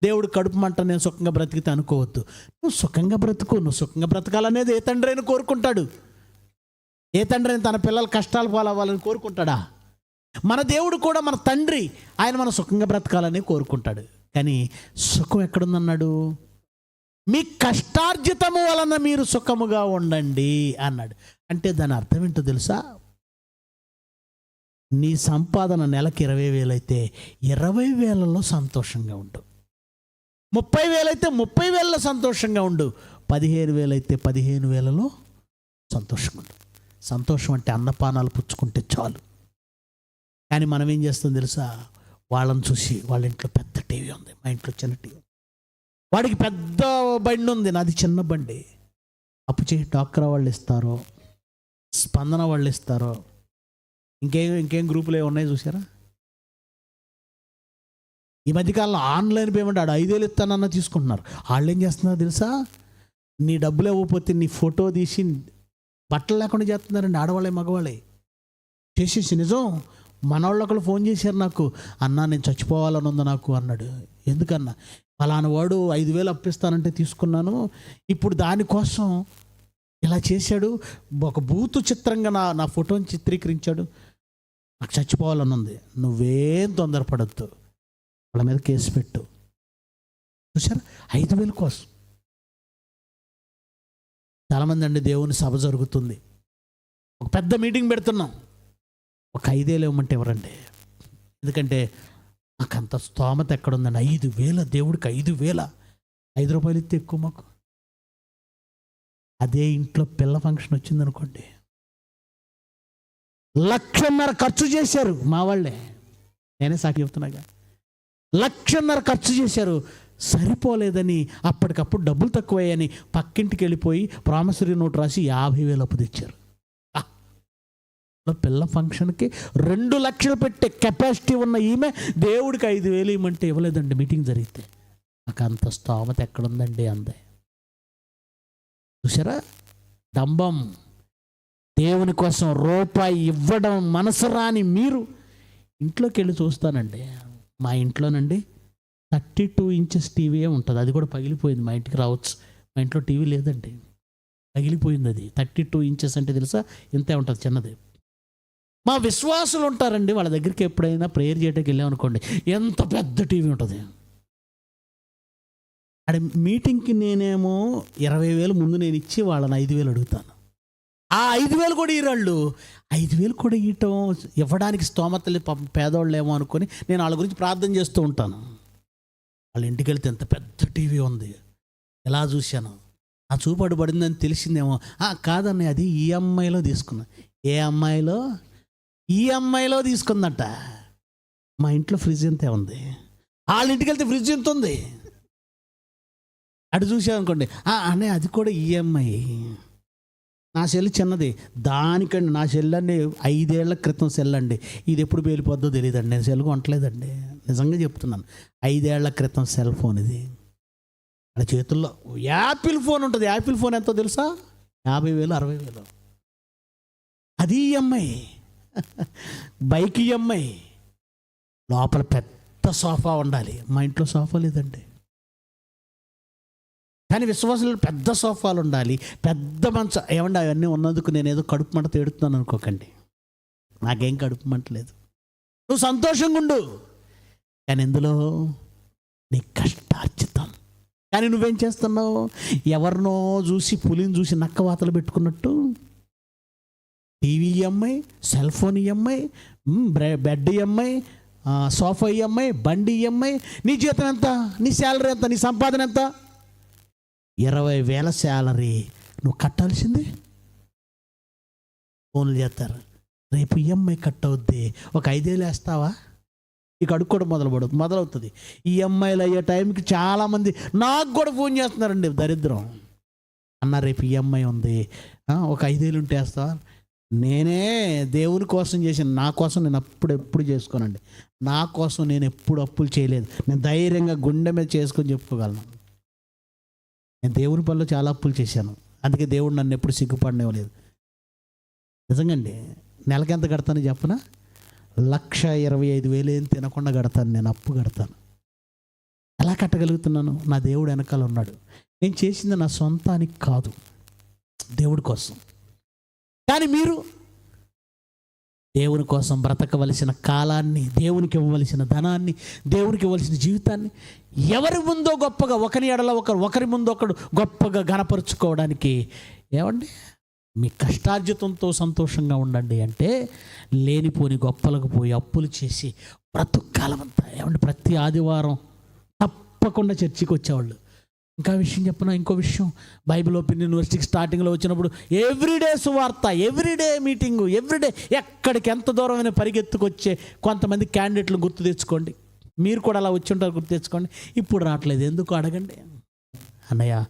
దేవుడు కడుపు మంట నేను సుఖంగా బ్రతికితే అనుకోవద్దు. నువ్వు సుఖంగా బ్రతుకు. నువ్వు సుఖంగా బ్రతకాలనేది ఏ తండ్రి అయినా కోరుకుంటాడు. ఏ తండ్రి అయినా తన పిల్లల కష్టాలు పాలవ్వాలని కోరుకుంటాడా? మన దేవుడు కూడా మన తండ్రి, ఆయన మనం సుఖంగా బ్రతకాలని కోరుకుంటాడు. కానీ సుఖం ఎక్కడుందన్నాడు? మీ కష్టార్జితము వలన మీరు సుఖముగా ఉండండి అన్నాడు. అంటే దాని అర్థం ఏంటో తెలుసా? నీ సంపాదన నెలకి 20,000 అయితే 20,000లో సంతోషంగా ఉండు. 30,000 అయితే 30,000లో సంతోషంగా ఉండు. 15,000 అయితే 15,000లో సంతోషంగా ఉండు. సంతోషం అంటే అన్నపానాలు పుచ్చుకుంటే చాలు. కానీ మనం ఏం చేస్తాం తెలుసా? వాళ్ళని చూసి, వాళ్ళ ఇంట్లో పెద్ద టీవీ ఉంది, మా ఇంట్లో చిన్న టీవీ, వాడికి పెద్ద బండి ఉంది, నాది చిన్న బండి. అప్పు చేసి డాక్రా వాళ్ళు ఇస్తారో, స్పందన వాళ్ళు ఇస్తారో, ఇంకేం గ్రూపులు ఏమి ఉన్నాయి చూసారా? ఈ మధ్యకాలంలో ఆన్లైన్ పేమెంట్, ఆడు 5,000 ఇస్తానన్నా తీసుకుంటున్నారు. వాళ్ళు ఏం చేస్తున్నారు తెలుసా? నీ డబ్బులు ఇవ్వకపోతే నీ ఫోటో తీసి బట్టలు లేకుండా చేస్తున్నారండి, ఆడవాళ్ళే మగవాళ్ళే చేసేసి. నిజం, మనవాళ్ళు ఒకళ్ళు ఫోన్ చేశారు నాకు, అన్నా నేను చచ్చిపోవాలని ఉంది నాకు అన్నాడు. ఎందుకన్నా? ఫలానా వాడు 5,000 అప్పిస్తానంటే తీసుకున్నాను, ఇప్పుడు దానికోసం ఇలా చేశాడు, ఒక బూతు చిత్రంగా నా ఫోటోని చిత్రీకరించాడు, నాకు చచ్చిపోవాలని ఉంది. నువ్వేం తొందరపడద్దు, వాళ్ళ మీద కేసు పెట్టు. చూసారా? 5,000 కోసం. చాలామంది అండి, దేవుని సభ జరుగుతుంది, ఒక పెద్ద మీటింగ్ పెడుతున్నాం, ఒక 5,000 ఇవ్వమంటే ఎవరండి? ఎందుకంటే నాకు అంత స్తోమత ఎక్కడుందండి? 5,000, దేవుడికి 5,000, 5 రూపాయలు ఇస్తే ఎక్కువ మాకు. అదే ఇంట్లో పిల్ల ఫంక్షన్ వచ్చిందనుకోండి, 1,50,000 ఖర్చు చేశారు మా వాళ్ళే, నేనే సాకి చెప్తున్నాగా, 1,50,000 ఖర్చు చేశారు. సరిపోలేదని అప్పటికప్పుడు డబ్బులు తక్కువయ్యని పక్కింటికి వెళ్ళిపోయి ప్రామిసరీ నోట్ రాసి 50,000 అప్పు తెచ్చారు. పిల్ల ఫంక్షన్కి 2 లక్షలు పెట్టే కెపాసిటీ ఉన్న ఈమె దేవుడికి 5,000 ఇవ్వమంటే ఇవ్వలేదండి. మీటింగ్ జరిగితే నాకు అంత స్తోమత ఎక్కడుందండి అందే. చూసారా డంబం. దేవుని కోసం రూపాయి ఇవ్వడం మనసు రాని మీరు ఇంట్లోకి వెళ్ళి చూస్తానండి. మా ఇంట్లోనండి 32 ఇంచెస్ టీవీయే ఉంటుంది, అది కూడా పగిలిపోయింది. మా ఇంటికి రావచ్చు, మా ఇంట్లో టీవీ లేదండి, పగిలిపోయింది. అది 32 ఇంచెస్ అంటే తెలుసా, ఇంతే ఉంటుంది, చిన్నది. మా విశ్వాసులు ఉంటారండి, వాళ్ళ దగ్గరికి ఎప్పుడైనా ప్రేయర్ చేయడానికి వెళ్ళామనుకోండి, ఎంత పెద్ద టీవీ ఉంటుంది. అక్కడ మీటింగ్కి నేనేమో 20,000 ముందు నేను ఇచ్చి వాళ్ళని 5,000 అడుగుతాను. ఆ 5,000 కూడా ఈరాళ్ళు 5,000 కూడా ఇవ్వడానికి స్తోమత లేదు, పేదవాళ్ళు ఏమో అనుకొని నేను వాళ్ళ గురించి ప్రార్థన చేస్తూ ఉంటాను. వాళ్ళ ఇంటికి వెళ్తే ఎంత పెద్ద టీవీ ఉంది, ఎలా చూశాను, ఆ చూపడు పడిందని తెలిసిందేమో. కాదన్నయ్య, అది ఈఎంఐలో తీసుకున్నా. ఏ అమ్మాయిలో? ఈఎంఐలో తీసుకుందట. మా ఇంట్లో ఫ్రిడ్జ్ ఎంతే ఉంది, వాళ్ళ ఇంటికి వెళ్తే ఫ్రిడ్జ్ ఎంత ఉంది అటు చూసామనుకోండి, అనే అది కూడా ఈఎంఐ. నా సెల్ చిన్నది, దానికండి నా సెల్ అండి 5 ఏళ్ల క్రితం సెల్ అండి, ఇది ఎప్పుడు పేలిపోద్దో తెలియదండి, నేను సెల్ కొనట్లేదండి, నిజంగా చెప్తున్నాను. 5 ఏళ్ల క్రితం సెల్ ఫోన్ ఇది. అక్కడ చేతుల్లో యాపిల్ ఫోన్ ఉంటుంది, యాపిల్ ఫోన్ ఎంతో తెలుసా, 50,000 60,000. అది ఈఎంఐ. Bike EMI. లోపల పెద్ద సోఫా ఉండాలి, మా ఇంట్లో సోఫా లేదండి. కానీ విశ్వాసాలు పెద్ద సోఫాలు ఉండాలి, పెద్ద మంచం. ఏమండి అవన్నీ ఉన్నందుకు నేను ఏదో కడుపు మంట తేడుతున్నాను అనుకోకండి, నాకేం కడుపు మంట లేదు. నువ్వు సంతోషంగా ఉండు, కానీ ఎందులో నీ కష్టార్జితం. కానీ నువ్వేం చేస్తున్నావు, ఎవరినో చూసి పులిని చూసి నక్క వాతలు పెట్టుకున్నట్టు TV EMI, cell phone EMI, bed EMI, sofa EMI, బండి ఈఎంఐ. నీ జీతం ఎంత, నీ శాలరీ ఎంత, నీ సంపాదన ఎంత? 20,000 శాలరీ నువ్వు కట్టాల్సింది. ఫోన్లు చేస్తారు, రేపు ఈఎంఐ కట్ అవుద్ది, ఒక 5,000 వేస్తావా? ఇక అడుక్కోవడం మొదలవుతుంది. ఈఎంఐలు అయ్యే టైంకి చాలామంది నాకు కూడా ఫోన్ చేస్తున్నారండి, దరిద్రం. అన్న రేపు ఈఎంఐ ఉంది, ఒక 5,000 ఉంటే వేస్తావా? నేనే దేవుని కోసం చేసిన, నా కోసం నేను ఎప్పుడు చేసుకోనండి. నా కోసం నేను ఎప్పుడు అప్పులు చేయలేదు. నేను ధైర్యంగా గుండె మీద చేసుకొని చెప్పుకోగలను. నేను దేవుని పనిలో చాలా అప్పులు చేశాను, అందుకే దేవుడు నన్ను ఎప్పుడు సిగ్గుపడనివ్వలేదు. నిజంగా అండి. నెలకి ఎంత కడతాను చెప్పనా? 1,25,000 ఏం తినకుండా కడతాను, నేను అప్పు కడతాను. ఎలా కట్టగలుగుతున్నాను? నా దేవుడు వెనకాల ఉన్నాడు. నేను చేసింది నా సొంతానికి కాదు, దేవుడి కోసం. కానీ మీరు దేవుని కోసం బ్రతకవలసిన కాలాన్ని, దేవునికి ఇవ్వవలసిన ధనాన్ని, దేవునికి ఇవ్వవలసిన జీవితాన్ని ఎవరి ముందో గొప్పగా, ఒకరి ఎడల ఒకరి ముందు ఒకడు గొప్పగా గణపరుచుకోవడానికి, ఏమండి మీ కష్టార్జితంతో సంతోషంగా ఉండండి అంటే, లేనిపోని గొప్పలకు పోయి అప్పులు చేసి బ్రతుకాలం అంతా, ఏమండి ప్రతి ఆదివారం తప్పకుండా చర్చికి వచ్చేవాళ్ళు. ఇంకా విషయం చెప్పిన, ఇంకో విషయం, బైబిల్ ఓపెన్ యూనివర్సిటీకి స్టార్టింగ్లో వచ్చినప్పుడు ఎవ్రీడే సువార్త, ఎవ్రీడే మీటింగు, ఎవ్రీడే, ఎక్కడికి ఎంత దూరమైన పరిగెత్తుకొచ్చే కొంతమంది క్యాండిడేట్లు గుర్తు తెచ్చుకోండి. మీరు కూడా అలా వచ్చి ఉంటారు, గుర్తు తెచ్చుకోండి. ఇప్పుడు రావట్లేదు, ఎందుకు అడగండి. అన్నయ్య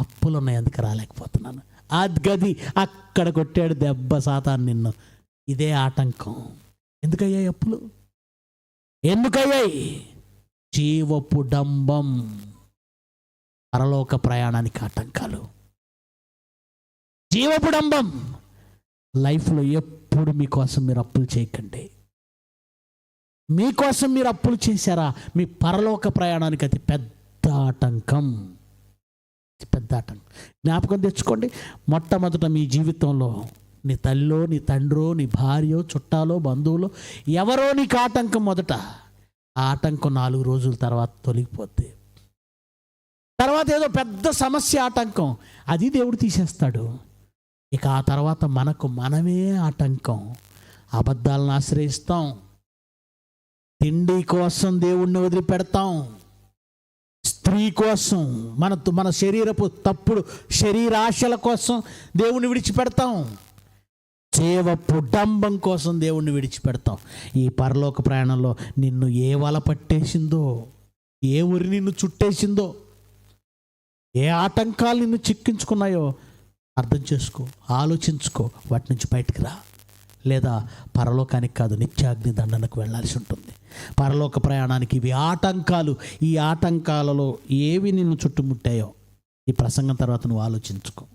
అప్పులు ఉన్నాయి, అందుకు రాలేకపోతున్నాను. గది అక్కడ కొట్టాడు దెబ్బ సాతాను నిన్ను. ఇదే ఆటంకం. ఎందుకయ్యాయి అప్పులు? ఎందుకయ్యాయి? జీవపు డంబం, పరలోక ప్రయాణానికి ఆటంకాలు. జీవపు డంబం. లైఫ్లో ఎప్పుడు మీకోసం మీరు అప్పులు చేయకండి. మీకోసం మీరు అప్పులు చేశారా, మీ పరలోక ప్రయాణానికి అది పెద్ద ఆటంకం, పెద్ద ఆటంకం. జ్ఞాపకం తెచ్చుకోండి, మొట్టమొదట మీ జీవితంలో నీ తల్లో, నీ తండ్రో, నీ భార్యో, చుట్టాలో, బంధువులో ఎవరో నీకు ఆటంకం. మొదట ఆ ఆటంకం 4 రోజుల తర్వాత తొలగిపోద్ది. తర్వాత ఏదో పెద్ద సమస్య ఆటంకం, అది దేవుడు తీసేస్తాడు. ఇక ఆ తర్వాత మనమే ఆటంకం. అబద్ధాలను ఆశ్రయిస్తాం, తిండి కోసం దేవుణ్ణి వదిలిపెడతాం, స్త్రీ కోసం, మన శరీరపు తప్పుడు శరీరాశల కోసం దేవుణ్ణి విడిచిపెడతాం. జీవపు డంబం కోసం దేవుణ్ణి విడిచిపెడతాం. ఈ పరలోక ప్రయాణంలో నిన్ను ఏ వల పట్టేసిందో, ఏ ఉరి నిన్ను చుట్టేసిందో, ఏ ఆటంకాలు నిన్ను చిక్కించుకున్నాయో అర్థం చేసుకో, ఆలోచించుకో, వాటి నుంచి బయటికి రా. లేదా పరలోకానికి కాదు, నిత్యాగ్ని దండనకు వెళ్ళాల్సి ఉంటుంది. పరలోక ప్రయాణానికి ఇవి ఆటంకాలు. ఈ ఆటంకాలలో ఏవి నిన్ను చుట్టుముట్టాయో ఈ ప్రసంగం తర్వాత నువ్వు ఆలోచించుకో.